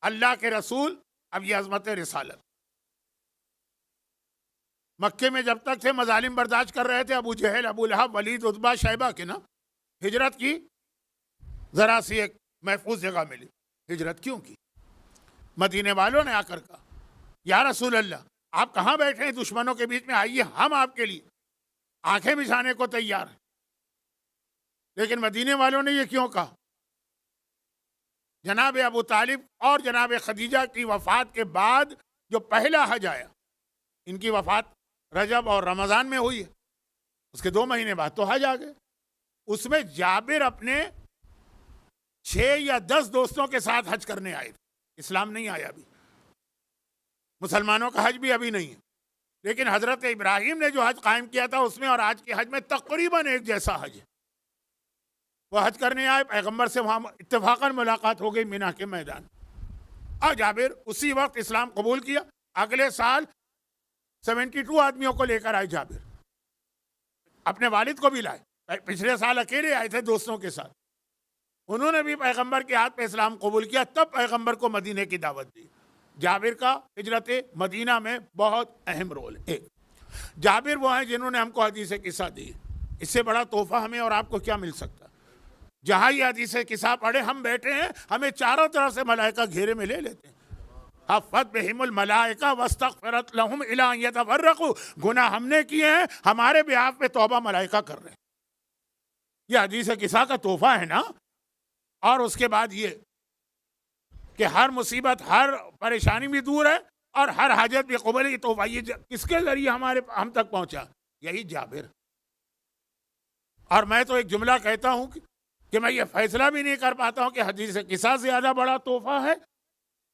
अल्लाह के रसूल, अब ये अजमत रिसालत, मक्के में जब तक थे मजालिम बर्दाश्त कर रहे थे, अबू जहल, अबू लहब, वलीद, उतबा, शैबा के ना, हिजरत की, जरा सी एक महफूज जगह मिली, हिजरत क्यों की? मदीने वालों ने आकर कहा, या रसूल अल्लाह, आप कहाँ बैठे हैं दुश्मनों के बीच में, आइए हम आपके लिए आंखें बिछाने को तैयार हैं। लेकिन मदीने वालों ने ये क्यों कहा? जनाब अबू तालिब और जनाब खदीजा की वफात के बाद जो पहला हज आया, इनकी वफात रजब और रमज़ान में हुई है, उसके 2 महीने बाद तो हज आ गए। उसमें जाबिर अपने 6 या 10 दोस्तों के साथ हज करने आए थे। इस्लाम नहीं आया अभी, मुसलमानों का हज भी अभी नहीं है, लेकिन हजरत इब्राहिम ने जो हज कायम किया था उसमें और आज के हज में तकरीबन एक जैसा हज है। वो हज करने आए, पैगंबर से वहाँ इत्तेफाकन मुलाकात हो गई मिना के मैदान, और जाबिर उसी वक्त इस्लाम कबूल किया। अगले साल 72 आदमियों को लेकर आए जाबिर, अपने वालिद को भी लाए। पिछले साल अकेले आए थे दोस्तों के साथ, उन्होंने भी पैगंबर के हाथ पे इस्लाम कबूल किया, तब पैगंबर को मदीने की दावत दी। जाबिर का हिजरत मदीना में बहुत अहम रोल है। एक जाबिर वो हैं जिन्होंने हमको हदीस किस्सा दी, इससे बड़ा तोहफा हमें और आपको क्या मिल सकता? जहाँ ये हदीस किस्सा पढ़े, हम बैठे हैं, हमें चारों तरफ से मलाइका घेरे में ले लेते हैं। हफ़त बिहिमुल मलाइका वस्तग़फ़रत लहुम इला अन यतफ़र्रक़ू, गुनाह हमने किए हैं, हमारे बिहाफ पे तौबा मलाइका कर रहे हैं। ये हदीस किस्सा का तोहफा है ना। और उसके बाद ये कि हर मुसीबत, हर परेशानी भी दूर है और हर हाजत भी कबूल है। तोहफा ये किसके जरिए हम तक पहुंचा? यही जाबिर। और मैं तो एक जुमला कहता हूं कि मैं ये फैसला भी नहीं कर पाता हूं कि हदीस किस्सा ज्यादा बड़ा तोहफा है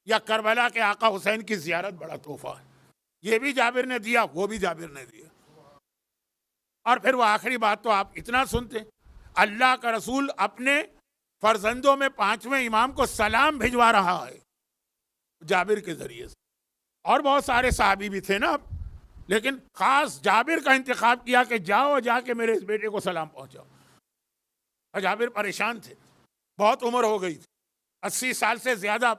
या करबला के आका हुसैन की जियारत बड़ा तोहफा है। ये भी जाबिर ने दिया, वो भी जाबिर ने दिया। और फिर वो आखिरी बात तो आप इतना सुनते, अल्लाह का रसूल अपने फर्जंदों में 5वें इमाम को सलाम भिजवा रहा है जाबिर के जरिए से। और बहुत सारे सहाबी भी थे ना, लेकिन खास जाबिर का इंतखाब किया कि जाओ, जाके मेरे इस बेटे को सलाम पहुंचाओ। और जाबिर परेशान थे, बहुत उम्र हो गई थी, 80 साल से ज्यादा।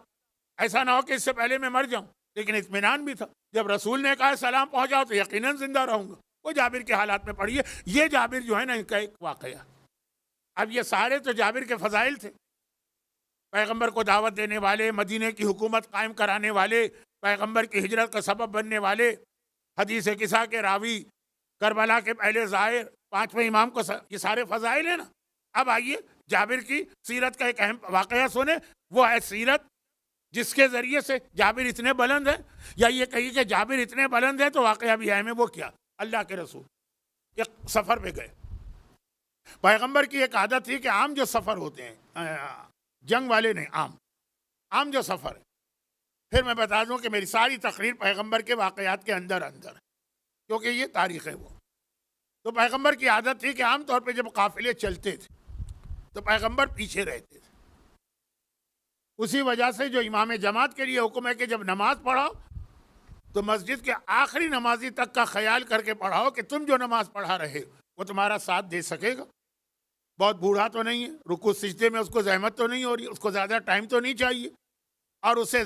ऐसा ना हो कि इससे पहले मैं मर जाऊं, लेकिन इत्मीनान भी था। जब रसूल ने कहा सलाम पहुंचाओ तो यकीनन जिंदा रहूंगा। वो जाबिर के हालात में पढ़िए। ये जाबिर जो है ना, इनका एक वाकया। अब ये सारे तो जाबिर के फजाइल थे, पैगंबर को दावत देने वाले, मदीने की हुकूमत कायम कराने वाले, पैगंबर की हिजरत का सबब बनने वाले, हदीस किस्सा के रावी, करबला के पहले ज़ाहिर, 5वें इमाम को, ये सारे फजाइल है ना। अब आइए जाबिर की सीरत का एक अहम वाकया सुने। वो है सीरत जिसके जरिए से जाबिर इतने बुलंद है, या ये कहिए कि जाबिर इतने बुलंद है तो वाकया भी है में। वो क्या? अल्लाह के रसूल एक सफ़र पे गए। पैगंबर की एक आदत थी कि आम जो सफ़र होते हैं, जंग वाले नहीं, आम जो सफ़र है। फिर मैं बता दूं कि मेरी सारी तकरीर पैगंबर के वाकयात के अंदर अंदर है, क्योंकि ये तारीख़ है। वो तो पैगंबर की आदत थी कि आम तौर पे जब काफिले चलते थे तो पैगंबर पीछे रहते थे। उसी वजह से जो इमाम जमात के लिए हुक्म है कि जब नमाज पढ़ाओ तो मस्जिद के आखिरी नमाजी तक का ख्याल करके पढ़ाओ कि तुम जो नमाज पढ़ा रहे वो तुम्हारा साथ दे सकेगा। बहुत बूढ़ा तो नहीं है, रुकू सिजदे में उसको जहमत तो नहीं हो रही, उसको ज़्यादा टाइम तो नहीं चाहिए, और उसे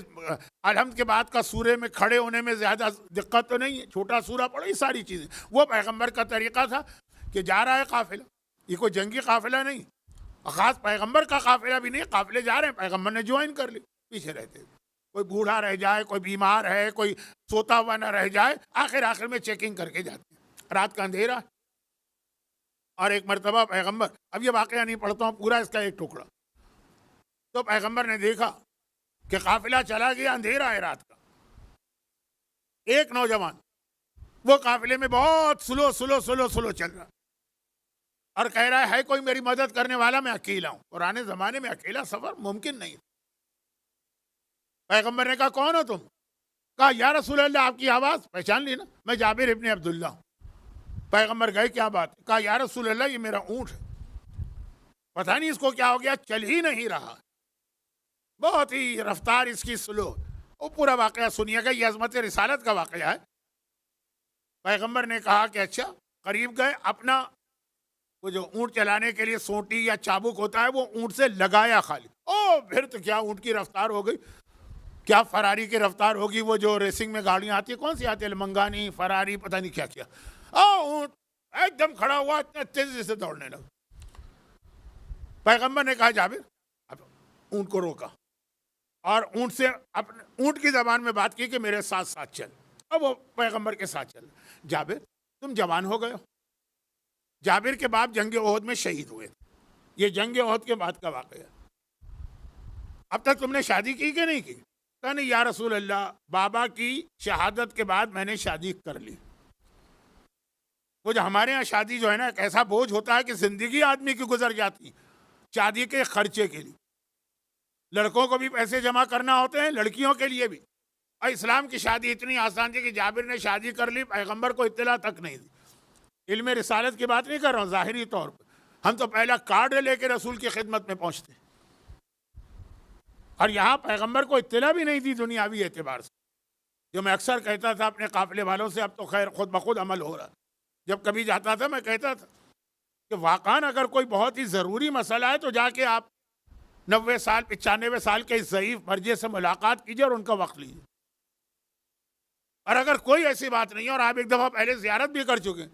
अलहम्द के बाद का सूरे में खड़े होने में ज़्यादा दिक्कत तो नहीं है, छोटा सूरा पढ़ो, ये सारी चीज़ें। वो पैगंबर का तरीक़ा था कि जा रहा है काफ़िला, ये कोई जंगी काफ़िला नहीं, ख़ास पैगंबर का काफ़िला भी नहीं, काफ़िले जा रहे हैं, पैगंबर ने ज्वाइन कर ली, पीछे रहते हुए। कोई बूढ़ा रह जाए, कोई बीमार है, कोई सोता हुआ ना रह जाए, आखिर में चेकिंग करके जाते हैं। रात का अंधेरा है और एक मरतबा पैगंबर, अब ये वाक़या नहीं पढ़ता हूँ पूरा, इसका एक टुकड़ा, तो पैगंबर ने देखा कि काफिला चला गया, अंधेरा है रात का। एक नौजवान वो काफिले में बहुत स्लो चल रहा और कह रहा है कोई मेरी मदद करने वाला, मैं अकेला हूं। पुराने जमाने में अकेला सफर मुमकिन नहीं। पैगंबर ने कहा कौन हो तुम? कहा या रसूल अल्लाह, आपकी आवाज पहचान ली ना, मैं जाबिर इब्ने अब्दुल्ला हूं। पैगंबर गए क्या बात? कहा या रसूल अल्लाह, ये मेरा ऊंट है, पता नहीं इसको क्या हो गया, चल ही नहीं रहा, बहुत ही रफ्तार इसकी स्लो। वो पूरा वाकया सुनिएगा, ये अजमत रिसालत का वाकया है। पैगंबर ने कहा कि अच्छा, करीब गए, अपना वो जो ऊंट चलाने के लिए सोटी या चाबुक होता है वो ऊंट से लगाया खाली। ओ फिर तो क्या ऊंट की रफ्तार हो गई, क्या फरारी की रफ्तार होगी, वो जो रेसिंग में गाड़ियां आती है, कौन सी आती है, मंगानी, फरारी, पता नहीं क्या क्या। ऊंट एकदम खड़ा हुआ, इतने तेजी से दौड़ने लगा। पैगंबर ने कहा जाबिर, अब ऊंट को रोका और ऊंट से अपने ऊंट की जबान में बात की कि मेरे साथ साथ चल। अब वो पैगंबर के साथ चल। जाबिर तुम जवान हो गए हो। जाबिर के बाप जंग ओहद में शहीद हुए, ये जंग ओहद के बाद का वाकया। अब तक तुमने शादी की कि नहीं की? कहा नहीं या रसूल अल्लाह, बाबा की शहादत के बाद मैंने शादी कर ली। वो जो हमारे यहाँ शादी जो है ना, एक ऐसा बोझ होता है कि जिंदगी आदमी की गुजर जाती शादी के खर्चे के लिए। लड़कों को भी पैसे जमा करना होते हैं, लड़कियों के लिए भी। और इस्लाम की शादी इतनी आसान थी कि जाबिर ने शादी कर ली, पैगंबर को इत्तला तक नहीं दी। इल्म रिसालत की बात नहीं कर रहा हूँ, ज़ाहिरी तौर पर हम तो पहला कार्ड लेके रसूल की खिदमत में पहुंचते, और यहाँ पैगंबर को इत्तला भी नहीं दी दुनियावी एतबार से। जो मैं अक्सर कहता था अपने काफिले वालों से, अब तो खैर खुद ब खुद अमल हो रहा। जब कभी जाता था मैं कहता था कि वाक़ान अगर कोई बहुत ही ज़रूरी मसला है तो जाके आप 90 साल 95 साल के ज़ईफ़ मर्जे से मुलाकात कीजिए और उनका वक्त लीजिए। और अगर कोई ऐसी बात नहीं है और आप एक दफ़ा पहले ज़ियारत भी कर चुके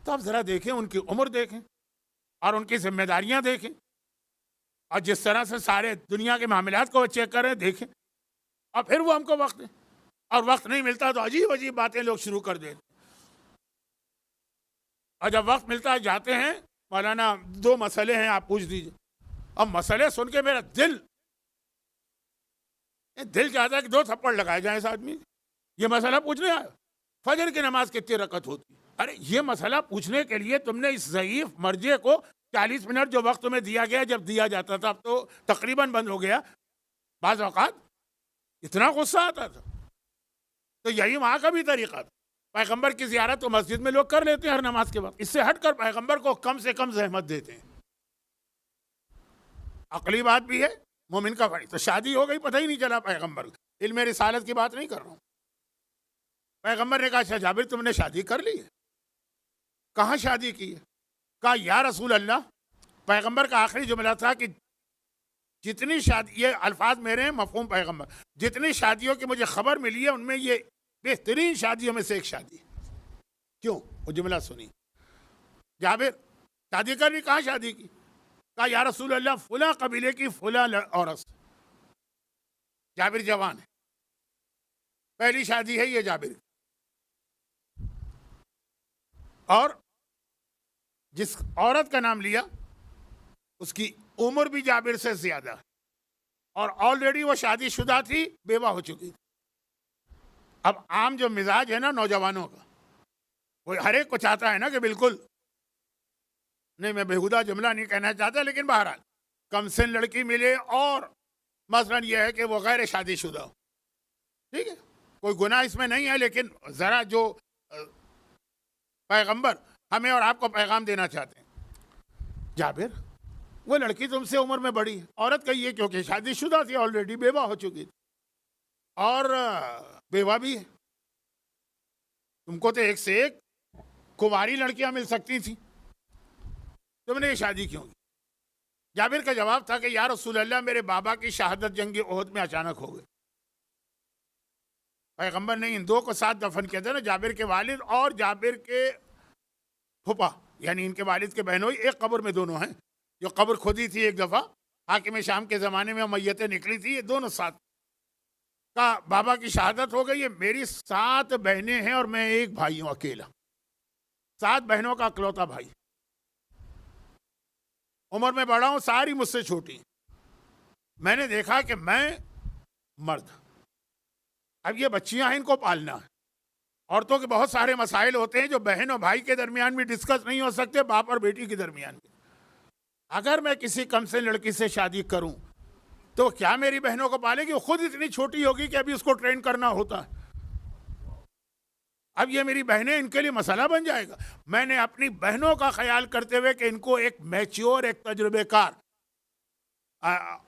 तो आप ज़रा देखें, उनकी उम्र देखें और उनकी जिम्मेदारियां देखें, और जिस तरह से सारे दुनिया के मामलात को चेक कर रहे हैं देखें, और फिर वो हमको वक्त दें। और वक्त नहीं मिलता तो अजीब अजीब बातें लोग शुरू कर देते, और जब वक्त मिलता है जाते हैं, मौलाना 2 मसले हैं आप पूछ दीजिए। अब मसले सुन के मेरा दिल चाहता है कि 2 थप्पड़ लगाए जाए इस आदमी। ये मसला पूछने आया, फजर की नमाज कितनी रकत होती? अरे ये मसला पूछने के लिए तुमने इस ज़ईफ़ मर्जे को 40 मिनट जो वक्त तुम्हें दिया गया, जब दिया जाता था, अब तो तकरीबन बंद हो गया, बाज़ औक़ात इतना गुस्सा आता था। तो यही वहाँ का भी तरीक़ा था। पैगंबर की ज़ियारत तो मस्जिद में लोग कर लेते हैं हर नमाज के वक्त, इससे हटकर पैगंबर को कम से कम ज़हमत देते हैं। अकली बात भी है, मोमिन का बड़ी। तो शादी हो गई, पता ही नहीं चला पैगंबर को। इल्म रिसालत की बात नहीं कर रहा हूँ। पैगंबर ने कहा अच्छा जाबिर तुमने शादी कर ली है? कहाँ शादी की है? कहा या रसूल अल्लाह, पैगंबर का आखिरी जुमला था कि जितनी शादी, ये अल्फाज मेरे हैं, मफहूम पैगंबर, जितनी शादियों की मुझे खबर मिली है उनमें ये बेहतरीन शादियों में से एक शादी। क्यों? वो जुमला सुनी। जाबिर शादी कर ली, कहाँ शादी की? कहा या रसूल अल्लाह, फुला कबीले की फुला औरत से। जाबिर जवान है, पहली शादी है ये जाबिर, और जिस औरत का नाम लिया उसकी उम्र भी जाबिर से ज्यादा है, और ऑलरेडी वो शादीशुदा थी, बेवा हो चुकी थी। अब आम जो मिजाज है ना नौजवानों का, वो हर एक को चाहता है ना कि बिल्कुल नहीं, मैं बेहुदा जुमला नहीं कहना चाहता, लेकिन बहरहाल कम से लड़की मिले और मसलन यह है कि वो गैर शादीशुदा हो, ठीक है, कोई गुनाह इसमें नहीं है। लेकिन ज़रा जो पैगंबर हमें और आपको पैगाम देना चाहते हैं, जाबिर वो लड़की तुमसे उम्र में बड़ी है। औरत कही है क्योंकि शादीशुदा थी, ऑलरेडी बेवा हो चुकी थी और बेवा भी है। तुमको तो एक से एक कुंवारी लड़कियां मिल सकती थी, तुमने ये शादी क्यों की? जाबिर का जवाब था कि या रसूल अल्लाह, मेरे बाबा की शहादत जंग ओहद में अचानक हो गई। पैगंबर ने इन दो को साथ दफन किया था ना, जाबिर के वालिद और जाबिर के फुफा, यानी इनके वालिद के बहनोई एक कब्र में दोनों हैं। जो कब्र खुदी थी एक दफ़ा हाकिम शाम के ज़माने में, मैयतें निकली थी, ये दोनों साथ का बाबा की शहादत हो गई है। मेरी 7 बहनें हैं और मैं एक भाई हूँ अकेला, 7 बहनों का अकलौता भाई। उम्र में बड़ा हूँ, सारी मुझसे छोटी। मैंने देखा कि मैं मर्द, अब ये बच्चियां हैं, इनको पालना है। औरतों के बहुत सारे मसाइल होते हैं जो बहन और भाई के दरमियान भी डिस्कस नहीं हो सकते, बाप और बेटी के दरमियान भी। अगर मैं किसी कम से लड़की से शादी करूं तो क्या मेरी बहनों को पालेगी? वो खुद इतनी छोटी होगी कि अभी उसको ट्रेन करना होता है। अब ये मेरी बहनें, इनके लिए मसला बन जाएगा। मैंने अपनी बहनों का ख्याल करते हुए कि इनको एक मैच्योर, एक तजुर्बेकार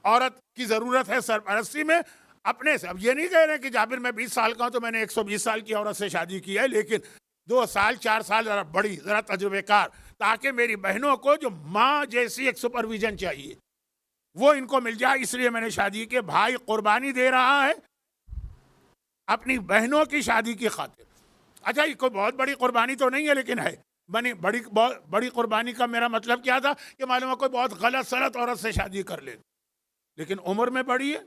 औरत की ज़रूरत है सरपरस्ती में, अपने से। अब ये नहीं कह रहे कि जाबिर मैं 20 साल का हूं तो मैंने 120 साल की औरत से शादी की है, लेकिन 2 साल 4 साल ज़रा बड़ी, ज़रा तजुर्बेकार, ताकि मेरी बहनों को जो माँ जैसी एक सुपरविजन चाहिए वो इनको मिल जाए। इसलिए मैंने शादी की। भाई कुर्बानी दे रहा है अपनी बहनों की शादी की खातिर। अच्छा, ये कोई बहुत बड़ी कुर्बानी तो नहीं है, लेकिन है बहुत बड़ी कुर्बानी का मेरा मतलब क्या था कि मालूम है कोई बहुत गलत सलत औरत से शादी कर ले, लेकिन उम्र में बड़ी है।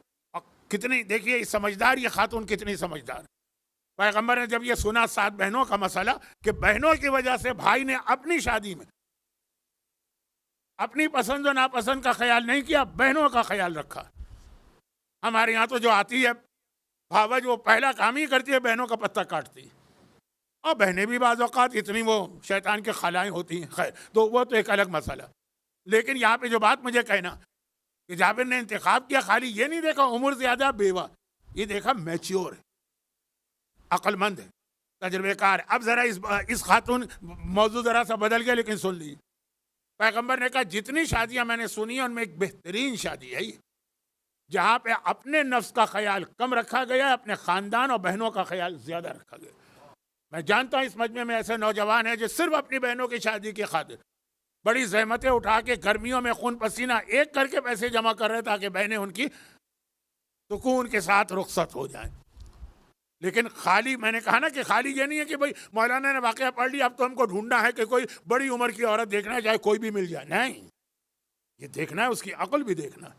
कितनी, देखिए समझदार, ये खातून कितनी समझदार। पैगंबर ने जब ये सुना 7 बहनों का मसला कि बहनों की वजह से भाई ने अपनी शादी में अपनी पसंद और नापसंद का ख्याल नहीं किया, बहनों का ख्याल रखा। हमारे यहाँ तो जो आती है भावज, वो पहला काम ही करती है बहनों का पत्ता काटती है। और बहनें भी बाज़ औक़ात इतनी वो शैतान के खलाएँ होती हैं, खैर तो वो तो एक अलग मसला। लेकिन यहाँ पे जो बात मुझे कहना कि जाबिर ने इंतखाब किया, खाली ये नहीं देखा उम्र ज़्यादा बेवा, ये देखा मैच्योर है, अक्लमंद है, तजर्बेकार। अब ज़रा इस खातून, मौजूद ज़रा सा बदल गया, लेकिन सुन ली। पैगंबर ने कहा जितनी शादियां मैंने सुनी हैं उनमें एक बेहतरीन शादी है ये, जहाँ पे अपने नफ्स का ख्याल कम रखा गया है, अपने ख़ानदान और बहनों का ख्याल ज़्यादा रखा गया। मैं जानता हूँ इस मजमे में ऐसे नौजवान हैं जो सिर्फ अपनी बहनों की शादी की खातिर बड़ी जहमतें उठा के गर्मियों में खून पसीना एक करके पैसे जमा कर रहे ताकि बहनें उनकी सुकून के साथ रुखसत हो जाएं। लेकिन खाली, मैंने कहा ना कि खाली ये नहीं है कि भाई मौलाना ने वाक़या पढ़ लिया, अब तो हमको ढूंढना है कि कोई बड़ी उम्र की औरत देखना है, चाहे कोई भी मिल जाए। नहीं, ये देखना है उसकी अक्ल भी देखना।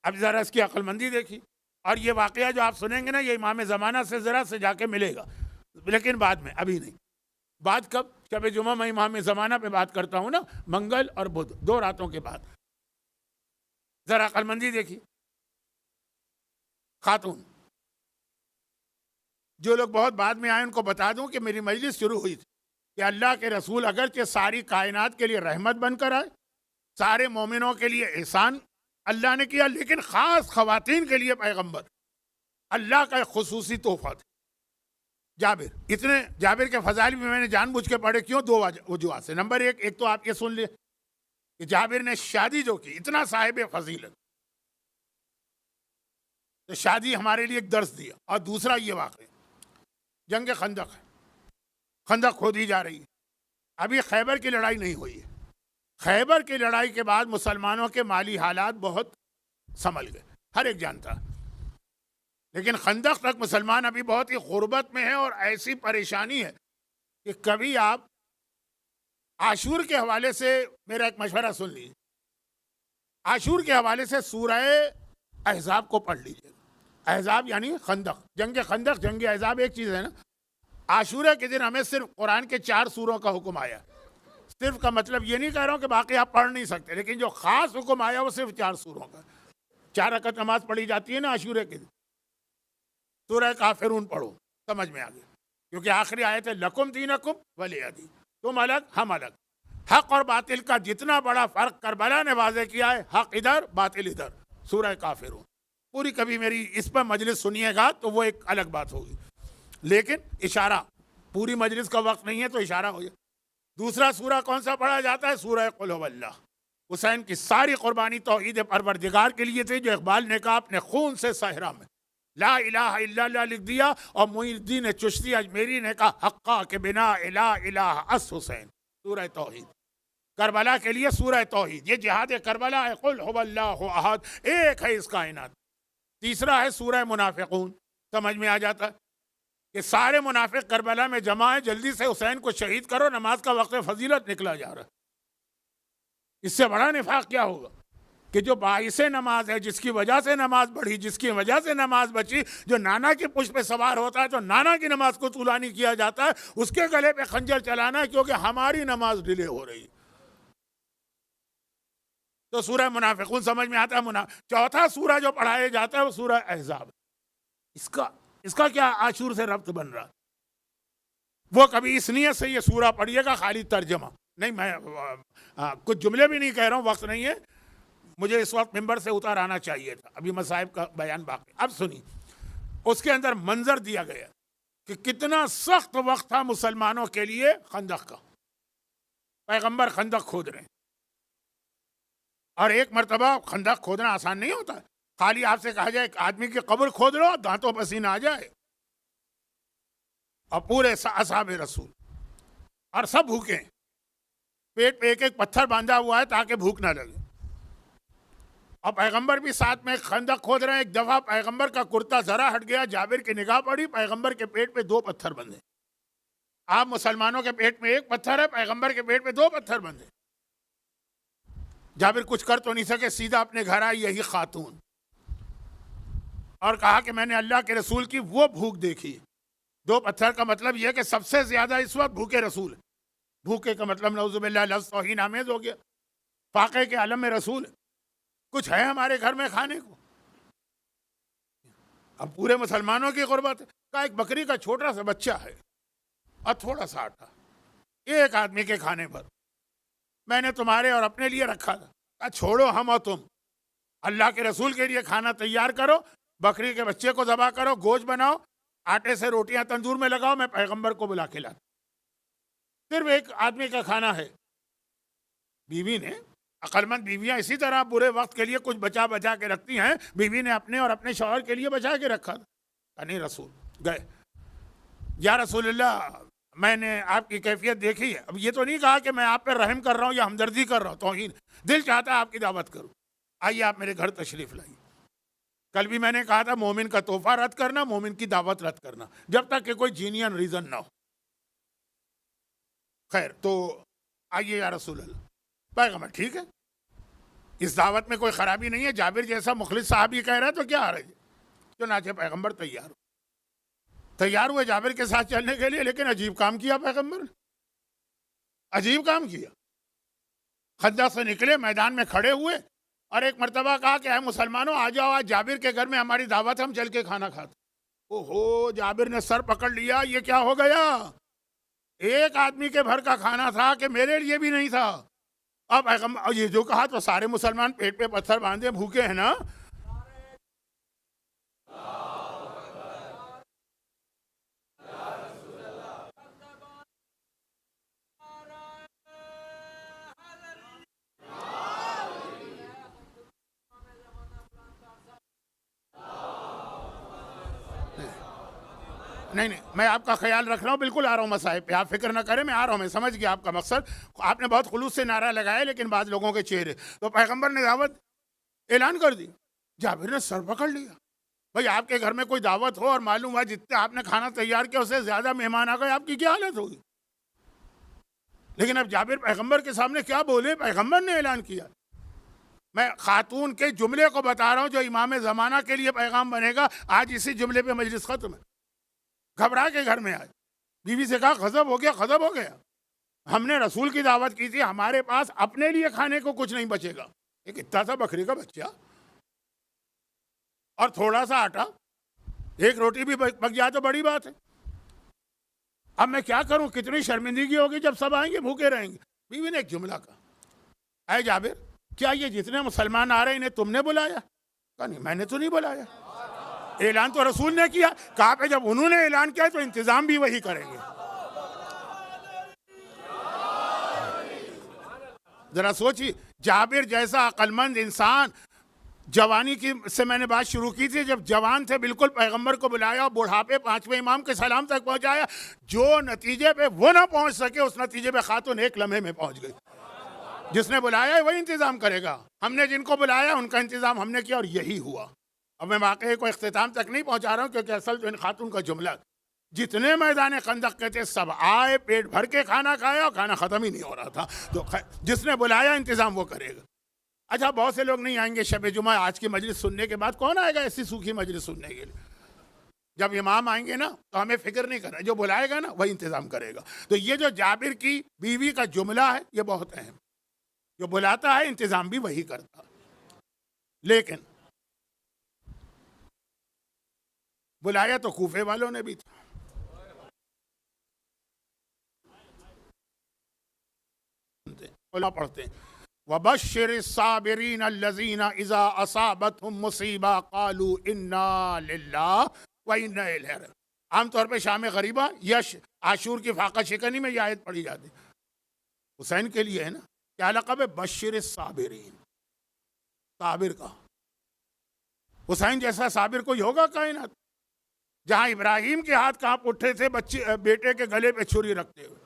अब ज़रा इसकी अक्लमंदी देखी। और ये वाक़या जो आप सुनेंगे ना, ये इमाम ज़माना से ज़रा से जाके मिलेगा, लेकिन बाद में, अभी नहीं। बात कब? शब जुमा में इमाम ज़माना पे बात करता हूँ ना, मंगल और बुध, 2 रातों के बाद। ज़रा अक्लमंदी देखी। खातून, जो लोग बहुत बाद में आए उनको बता दूं कि मेरी मजलिस शुरू हुई थी कि अल्लाह के रसूल अगरचे सारी कायनात के लिए रहमत बनकर आए, सारे मोमिनों के लिए एहसान अल्लाह ने किया, लेकिन ख़ास ख़वातीन के लिए पैगंबर अल्लाह का एक खुसूसी तोहफा था। जाबिर के फ़ज़ाइल भी मैंने जानबूझ के पढ़े। क्यों? 2 वजूहात से। नंबर 1, एक तो आप ये सुन लिए कि जाबिर ने शादी जो की, इतना साहिब फजीलत, तो शादी हमारे लिए एक दर्स दिया। और दूसरा ये वाक़या, जंग खंदक है, खंदक खोदी जा रही है, अभी खैबर की लड़ाई नहीं हुई है। खैबर की लड़ाई के बाद मुसलमानों के माली हालात बहुत संभल गए, हर एक जानता। लेकिन खंदक तक मुसलमान अभी बहुत ही गुर्बत में है और ऐसी परेशानी है कि कभी आप आशूर के हवाले से मेरा एक मशवरा सुन लीजिए। आशूर के हवाले से सूरह अहज़ाब को पढ़ लीजिए। अहज़ाब यानी खंदक, खंदक, जंग अहज़ाब एक चीज़ है ना। आशूरा के दिन हमें सिर्फ कुरान के 4 सूरों का हुक्म आया। सिर्फ का मतलब ये नहीं कह रहा हूँ कि बाकी आप पढ़ नहीं सकते, लेकिन जो ख़ास हुक्म आया वो सिर्फ 4 सूरों का। 4 रकअत नमाज पढ़ी जाती है ना आशूरे के दिन। सूरह काफिरून पढ़ो, समझ में आ गया, क्योंकि आखिरी आयत है लकुम दीनकुम वलिया दीन, तुम अलग हम अलग। हक और बातिल का जितना बड़ा फ़र्क करबला ने वाज़े किया है, हक इधर बातिल इधर, सूरह काफिरून। पूरी कभी मेरी इस पर मजलिस सुनिएगा तो वो एक अलग बात होगी, लेकिन इशारा, पूरी मजलिस का वक्त नहीं है तो इशारा हो जाए। दूसरा सूरा कौन सा पढ़ा जाता है? सूरह कुल हुवल्लाह, हुसैन की सारी कुर्बानी तौहीद परवरदिगार के लिए थी, जो इकबाल ने कहा अपने खून से सहरा में ला इलाहा इल्लल्लाह लिख दिया। और मुईनुद्दीन चिश्ती अजमेरी ने कहा हक्का के बिना इला इलाह अस हुसैन। सूरह तौहीद करबला के लिए सूरह तौहीद, ये जिहाद करबला है। कुल हुवल्लाहु अहद, एक है इस कायनात। तीसरा है सूरह मुनाफिकून। समझ में आ जाता है कि सारे मुनाफिक करबला में जमा है, जल्दी से हुसैन को शहीद करो, नमाज का वक्त फजीलत निकला जा रहा है। इससे बड़ा निफाक क्या होगा कि जो बाइसे नमाज है, जिसकी वजह से नमाज बढ़ी, जिसकी वजह से नमाज बची, जो नाना की पुष्प पे सवार होता है तो नाना की नमाज को तुलानी किया जाता है, उसके गले पे खंजर चलाना है क्योंकि हमारी नमाज डिले हो रही। तो सूरह मुनाफिकून समझ में आता है। चौथा सूरह जो पढ़ाया जाता है वो सूरह अहज़ाब। इसका क्या आशूर से रब्त बन रहा? वो कभी इस नियत से ये सूरह पढ़िएगा, खाली तर्जमा नहीं, मैं कुछ जुमले भी नहीं कह रहा हूँ, वक्त नहीं है मुझे इस वक्त मिंबर से उतर आना चाहिए था, अभी मसाइब का बयान बाकी। अब सुनिए, उसके अंदर मंजर दिया गया कि कितना सख्त वक्त था मुसलमानों के लिए खंदक का। पैगंबर खंदक खोद रहे हैं, और एक मरतबा खंदक खोदना आसान नहीं होता। खाली आपसे कहा जाए आदमी की कब्र खोद लो, दांतों पसीना आ जाए, और पूरे असहाबे रसूल और सब भूखे, पेट पे एक एक पत्थर बांधा हुआ है ताकि भूख ना लगे, और पैगंबर भी साथ में खंदक खोद रहे हैं। एक दफा पैगंबर का कुर्ता जरा हट गया, जाबिर की निगाह पड़ी, पैगंबर के पेट पे 2 पत्थर बंधे। आप मुसलमानों के पेट में 1 पत्थर है, पैगंबर के पेट पे 2 पत्थर बंधे। जाबिर कुछ कर तो नहीं सके, सीधा अपने घर आई यही खातून और कहा कि मैंने अल्लाह के रसूल की वो भूख देखी। 2 पत्थर का मतलब यह कि सबसे ज्यादा इस वक्त भूखे रसूल। भूखे का मतलब नऊजुबिल्लाह लफ्ज़ तौहीन आमेज हो गया। फाके के आलम में रसूल, कुछ है हमारे घर में खाने को? अब पूरे मुसलमानों की गुर्बत का एक बकरी का छोटा सा बच्चा है और थोड़ा सा आटा, एक आदमी के खाने पर। मैंने तुम्हारे और अपने लिए रखा था। छोड़ो हम और तुम, अल्लाह के रसूल के लिए खाना तैयार करो, बकरी के बच्चे को ज़बा करो, गोश्त बनाओ, आटे से रोटियां तंदूर में लगाओ, मैं पैगंबर को बुला के लाता। सिर्फ एक आदमी का खाना है। बीवी ने, अक्लमंद बीवियां इसी तरह बुरे वक्त के लिए कुछ बचा बचा के रखती हैं। बीवी ने अपने और अपने शौहर के लिए बचा के रखा था। नहीं, रसूल गए, या रसूलल्लाह मैंने आपकी कैफियत देखी है। अब ये तो नहीं कहा कि मैं आप पर रहम कर रहा हूँ या हमदर्दी कर रहा हूँ, तौहीन, दिल चाहता है आपकी दावत करूँ, आइए आप मेरे घर तशरीफ लाइए। कल भी मैंने कहा था मोमिन का तोहफा रद्द करना, मोमिन की दावत रद्द करना, जब तक कि कोई जीनियन रीजन ना हो। खैर, तो आइए या रसूलल्लाह। पैगंबर ठीक है, इस दावत में कोई खराबी नहीं है, जाबिर जैसा मुखलिस साहब ही कह रहा है तो क्या आ रही है। चुनाचे पैगंबर तैयार हुए जाबिर के साथ चलने के लिए, लेकिन अजीब काम किया पैगंबर ने, अजीब काम किया। खंदक से निकले, मैदान में खड़े हुए और एक मर्तबा कहा कि मुसलमानों आ जाओ, आज जाबिर के घर में हमारी दावत, हम चल के खाना खाते। ओहो, जाबिर ने सर पकड़ लिया, ये क्या हो गया? एक आदमी के भर का खाना था कि मेरे लिए भी नहीं था। अब पैगंबर ये जो कहा तो सारे मुसलमान पेट पे पत्थर बांधे भूखे हैं ना। नहीं, मैं आपका ख्याल रख रहा हूँ, बिल्कुल आ रहा हूँ मसाइब पे, आप फिक्र ना करें, मैं आ रहा हूँ, मैं समझ गया आपका मकसद। आपने बहुत खुलूस से नारा लगाया, लेकिन बाद लोगों के चेहरे। तो पैगंबर ने दावत ऐलान कर दी, जाबिर ने सर पकड़ लिया। भाई आपके घर में कोई दावत हो और मालूम हुआ जितने आपने खाना तैयार किया उससे ज्यादा मेहमान आ गए, आपकी क्या हालत होगी? लेकिन अब जाबिर पैगंबर के सामने क्या बोले? पैगंबर ने ऐलान किया। मैं खातून के जुमले को बता रहा हूँ जो इमाम ज़माना के लिए पैगाम बनेगा। आज इसी जुमले पे मजलिस खत्म है। घबरा के घर में आए, बीवी से कहा गजब हो गया, गजब हो गया, हमने रसूल की दावत की थी, हमारे पास अपने लिए खाने को कुछ नहीं बचेगा। एक इतना सा बकरी का बच्चा और थोड़ा सा आटा, एक रोटी भी पक जाए तो बड़ी बात है। अब मैं क्या करूं, कितनी शर्मिंदगी होगी जब सब आएंगे भूखे रहेंगे। बीवी ने एक जुमला कहा, अरे जाबिर, क्या ये जितने मुसलमान आ रहे हैं इन्हें तुमने बुलाया? कहा नहीं, मैंने तो नहीं बुलाया, ऐलान तो रसूल ने किया। कहा पे जब उन्होंने ऐलान किया तो इंतजाम भी वही करेंगे। जरा सोचिए, जाबिर जैसा अक्लमंद इंसान, जवानी की से मैंने बात शुरू की थी, जब जवान थे बिल्कुल पैगंबर को बुलाया, बुढ़ापे पांचवें इमाम के सलाम तक पहुंचाया, जो नतीजे पे वो ना पहुंच सके उस नतीजे पे खातून एक लम्हे में पहुंच गई। जिसने बुलाया है वही इंतजाम करेगा, हमने जिनको बुलाया उनका इंतजाम हमने किया और यही हुआ। अब मैं वाकई को इख्तिताम तक नहीं पहुंचा रहा हूं, क्योंकि असल जो इन खातून का जुमला, जितने मैदान खंदक के थे सब आए, पेट भर के खाना खाया और खाना खत्म ही नहीं हो रहा था। तो जिसने बुलाया इंतजाम वो करेगा। अच्छा, बहुत से लोग नहीं आएंगे शब जुमा, आज की मजलिस सुनने के बाद कौन आएगा ऐसी सूखी मजलिस सुनने के लिए? जब इमाम आएंगे ना तो हमें फिक्र नहीं करना, जो बुलाएगा ना वही इंतजाम करेगा। तो ये जो जाबिर की बीवी का जुमला है ये बहुत अहम, जो बुलाता है इंतजाम भी वही करता। लेकिन बुलाया तो कूफे वालों ने भी था। पढ़ते वबश्शिर साबिरीन अल्लज़ीना इज़ा असाबतहुम मुसीबा क़ालू इन्ना लिल्लाहि व इन्ना इलैहि राजिऊन। आमतौर पर शाम गरीबा यश आशूर की फाका शिकनी में यह आयत पढ़ी जाती। हुसैन के लिए है ना, क्या लक़ब है? बश्शिर साबिरीन, साबिर का। हुसैन जैसा साबिर कोई होगा कायनात? जहां इब्राहिम के हाथ कांप उठे थे बच्चे बेटे के गले पे छुरी रखते हुए,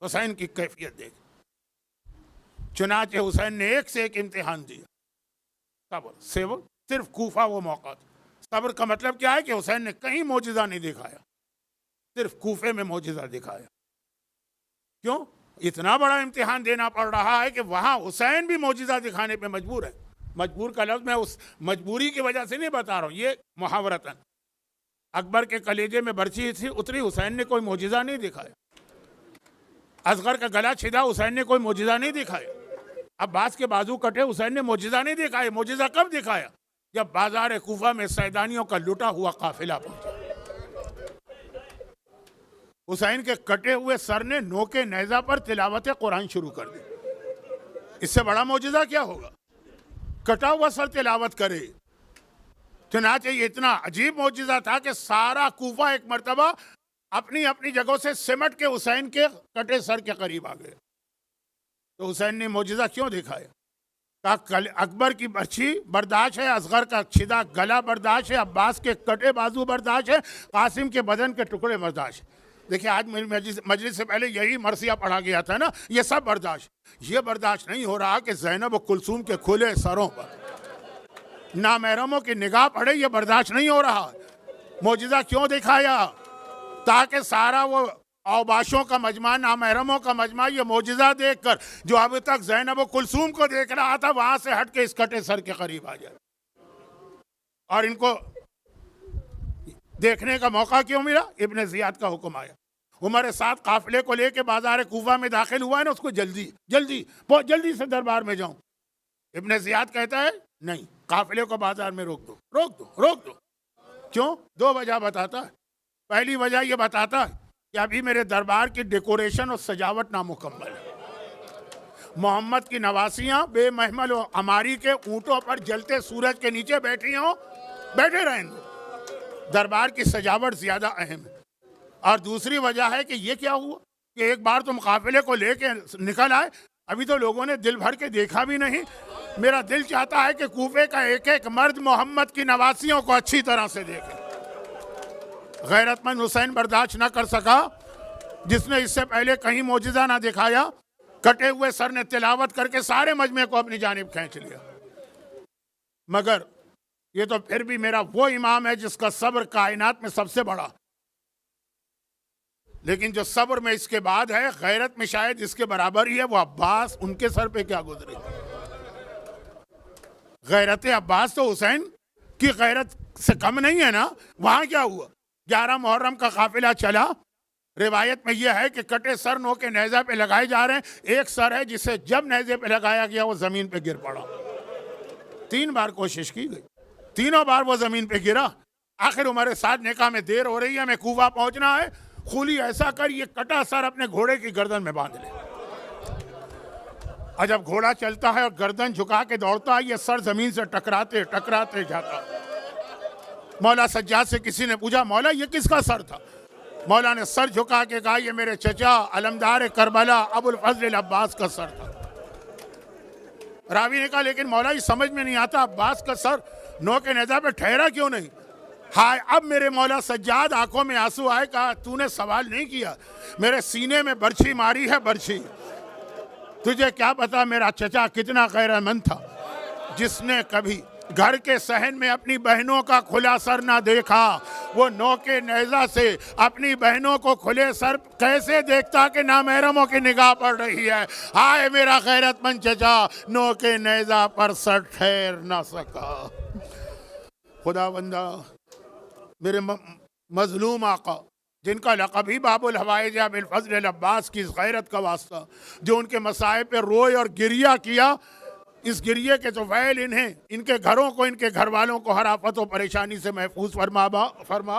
हुसैन की कैफियत देख। चुनाचे हुसैन ने एक से एक इम्तिहान दिया। सब्र से वो सिर्फ कूफा वो मौका था। सब्र का मतलब क्या है कि हुसैन ने कहीं मौजिज़ा नहीं दिखाया, सिर्फ कूफे में मौजिज़ा दिखाया। क्यों? इतना बड़ा इम्तिहान देना पड़ रहा है कि वहां हुसैन भी मौजिज़ा दिखाने पे मजबूर है। मजबूर का लफ्ज़ मैं उस मजबूरी की वजह से नहीं बता रहा हूँ, ये मुहावरतन। अकबर के कलेजे में बर्छी थी उतरी, हुसैन ने कोई मौजिज़ा नहीं दिखाया। असगर का गला छिदा, हुसैन ने कोई मौजिज़ा नहीं दिखाया। अब्बास के बाजू कटे, हुसैन ने मौजिज़ा नहीं दिखाया। मौजिज़ा कब दिखाया? जब बाजार कूफा में सैदानियों का लुटा हुआ काफिला पहुंचा। हुसैन के कटे हुए सर ने नोके नेज़ा पर तिलावत कुरान शुरू कर दी। इससे बड़ा मौजिज़ा क्या होगा? कटा हुआ सर तिलावत करे। चुनाचे ये इतना अजीब मौजिज़ा था कि सारा कूफा एक मर्तबा अपनी अपनी जगहों से सिमट के हुसैन के कटे सर के करीब आ गए। तो हुसैन ने मौजिज़ा क्यों दिखाया? कहा अकबर की बर्छी बर्दाश्त है, असगर का छिदा गला बर्दाश्त है, अब्बास के कटे बाजू बर्दाश्त है, कासिम के बदन के टुकड़े बर्दाश्त है। देखिए आज मजलिस से पहले यही मरसिया पढ़ा गया था ना, ये सब बर्दाश्त। ये बर्दाश्त नहीं हो रहा कि ज़ैनब और कुलसूम के खुले सरों पर नामहरमों की निगाह पड़े, ये बर्दाश्त नहीं हो रहा। मौजिज़ा क्यों दिखाया? ताकि सारा वो औबाशों का मजमा, नामहरमों का मजमा ये मौजिज़ा देखकर जो अब तक ज़ैनब और कुलसूम को देख रहा था वहां से हट के इस कटे सर के करीब आ जाए। और इनको देखने का मौका क्यों मिला? इब्ने ज़ियाद का हुक्म आया। उमर साथ काफिले को लेके बाजार कूफा में दाखिल हुआ है ना, उसको जल्दी जल्दी बहुत जल्दी से दरबार में जाऊं। इब्ने ज़ियाद कहता है नहीं, काफिले को बाजार में रोक दो, रोक दो, रोक दो। क्यों? दो वजह बताता है। पहली वजह यह बताता है कि अभी मेरे दरबार की डेकोरेशन और सजावट नामुकम्मल है। मोहम्मद की नवासियां बेमहमल और अमारी के ऊंटों पर जलते सूरज के नीचे बैठी हों, बैठे रहेंगे। दरबार की सजावट ज्यादा अहम है। और दूसरी वजह है कि ये क्या हुआ कि एक बार तुम काफिले को लेके निकल आए, अभी तो लोगों ने दिल भर के देखा भी नहीं। मेरा दिल चाहता है कि कूफे का एक एक मर्द मोहम्मद की नवासियों को अच्छी तरह से देखे। गैरतमंद हुसैन बर्दाश्त ना कर सका, जिसने इससे पहले कहीं मौजिज़ा ना दिखाया। कटे हुए सर ने तिलावत करके सारे मजमे को अपनी जानिब खींच लिया। मगर ये तो फिर भी मेरा वो इमाम है जिसका सब्र कायनात में सबसे बड़ा। लेकिन जो सब्र में इसके बाद है, गैरत में शायद इसके बराबर ही है, वो अब्बास। उनके सर पे क्या गुजरे? गैरत अब्बास तो हुसैन की गैरत से कम नहीं है ना। वहां क्या हुआ? 11 मुहर्रम का काफिला चला। रिवायत में यह है कि कटे सर नो के नेज़ा पे लगाए जा रहे हैं। एक सर है जिसे जब नेज़े पे लगाया गया वो जमीन पे गिर पड़ा। 3 बार कोशिश की गई, तीनों बार वो जमीन पे गिरा। आखिर हमारे साथ निकाह में देर हो रही है, हमें कूफा पहुंचना है। खूली ऐसा कर ये कटा सर अपने घोड़े की गर्दन में बांध ले। और जब घोड़ा चलता है और गर्दन झुका के दौड़ता है, ये सर जमीन से टकराते टकराते जाता। मौला सज्जाद से किसी ने पूछा, मौला ये किसका सर था? मौला ने सर झुका के कहा, ये मेरे चचा अलमदार करबला अबुल फजल अब्बास का सर था। रावी ने कहा लेकिन मौला समझ में नहीं आता, अब्बास का सर नौ के नेजा पे ठहरा क्यों नहीं? हाय अब मेरे मौला सज्जाद आंखों में आंसू आए, कहा तूने सवाल नहीं किया, मेरे सीने में बर्छी मारी है बर्छी। तुझे क्या पता मेरा चचा कितना गैरतमंद था, जिसने कभी घर के सहन में अपनी बहनों का खुला सर ना देखा, वो नौ के नेजा से अपनी बहनों को खुले सर कैसे देखता कि नामहरमों की निगाह पड़ रही है। हाय मेरा गैरतमंद चचा नौ के नेजा पर सर ठहर ना सका। खुदा बंदा मेरे मजलूम आका, जिनका लक़ब ही बाबुल हवाइज बिल फज़ल अब्बास की इस गैरत का वास्ता, जो उनके मसाए पे रोए और गिरिया किया, इस गिरिये के तो फैल इन्हें, इनके घरों को, इनके घर वालों को हर आफत व परेशानी से महफूज फरमा।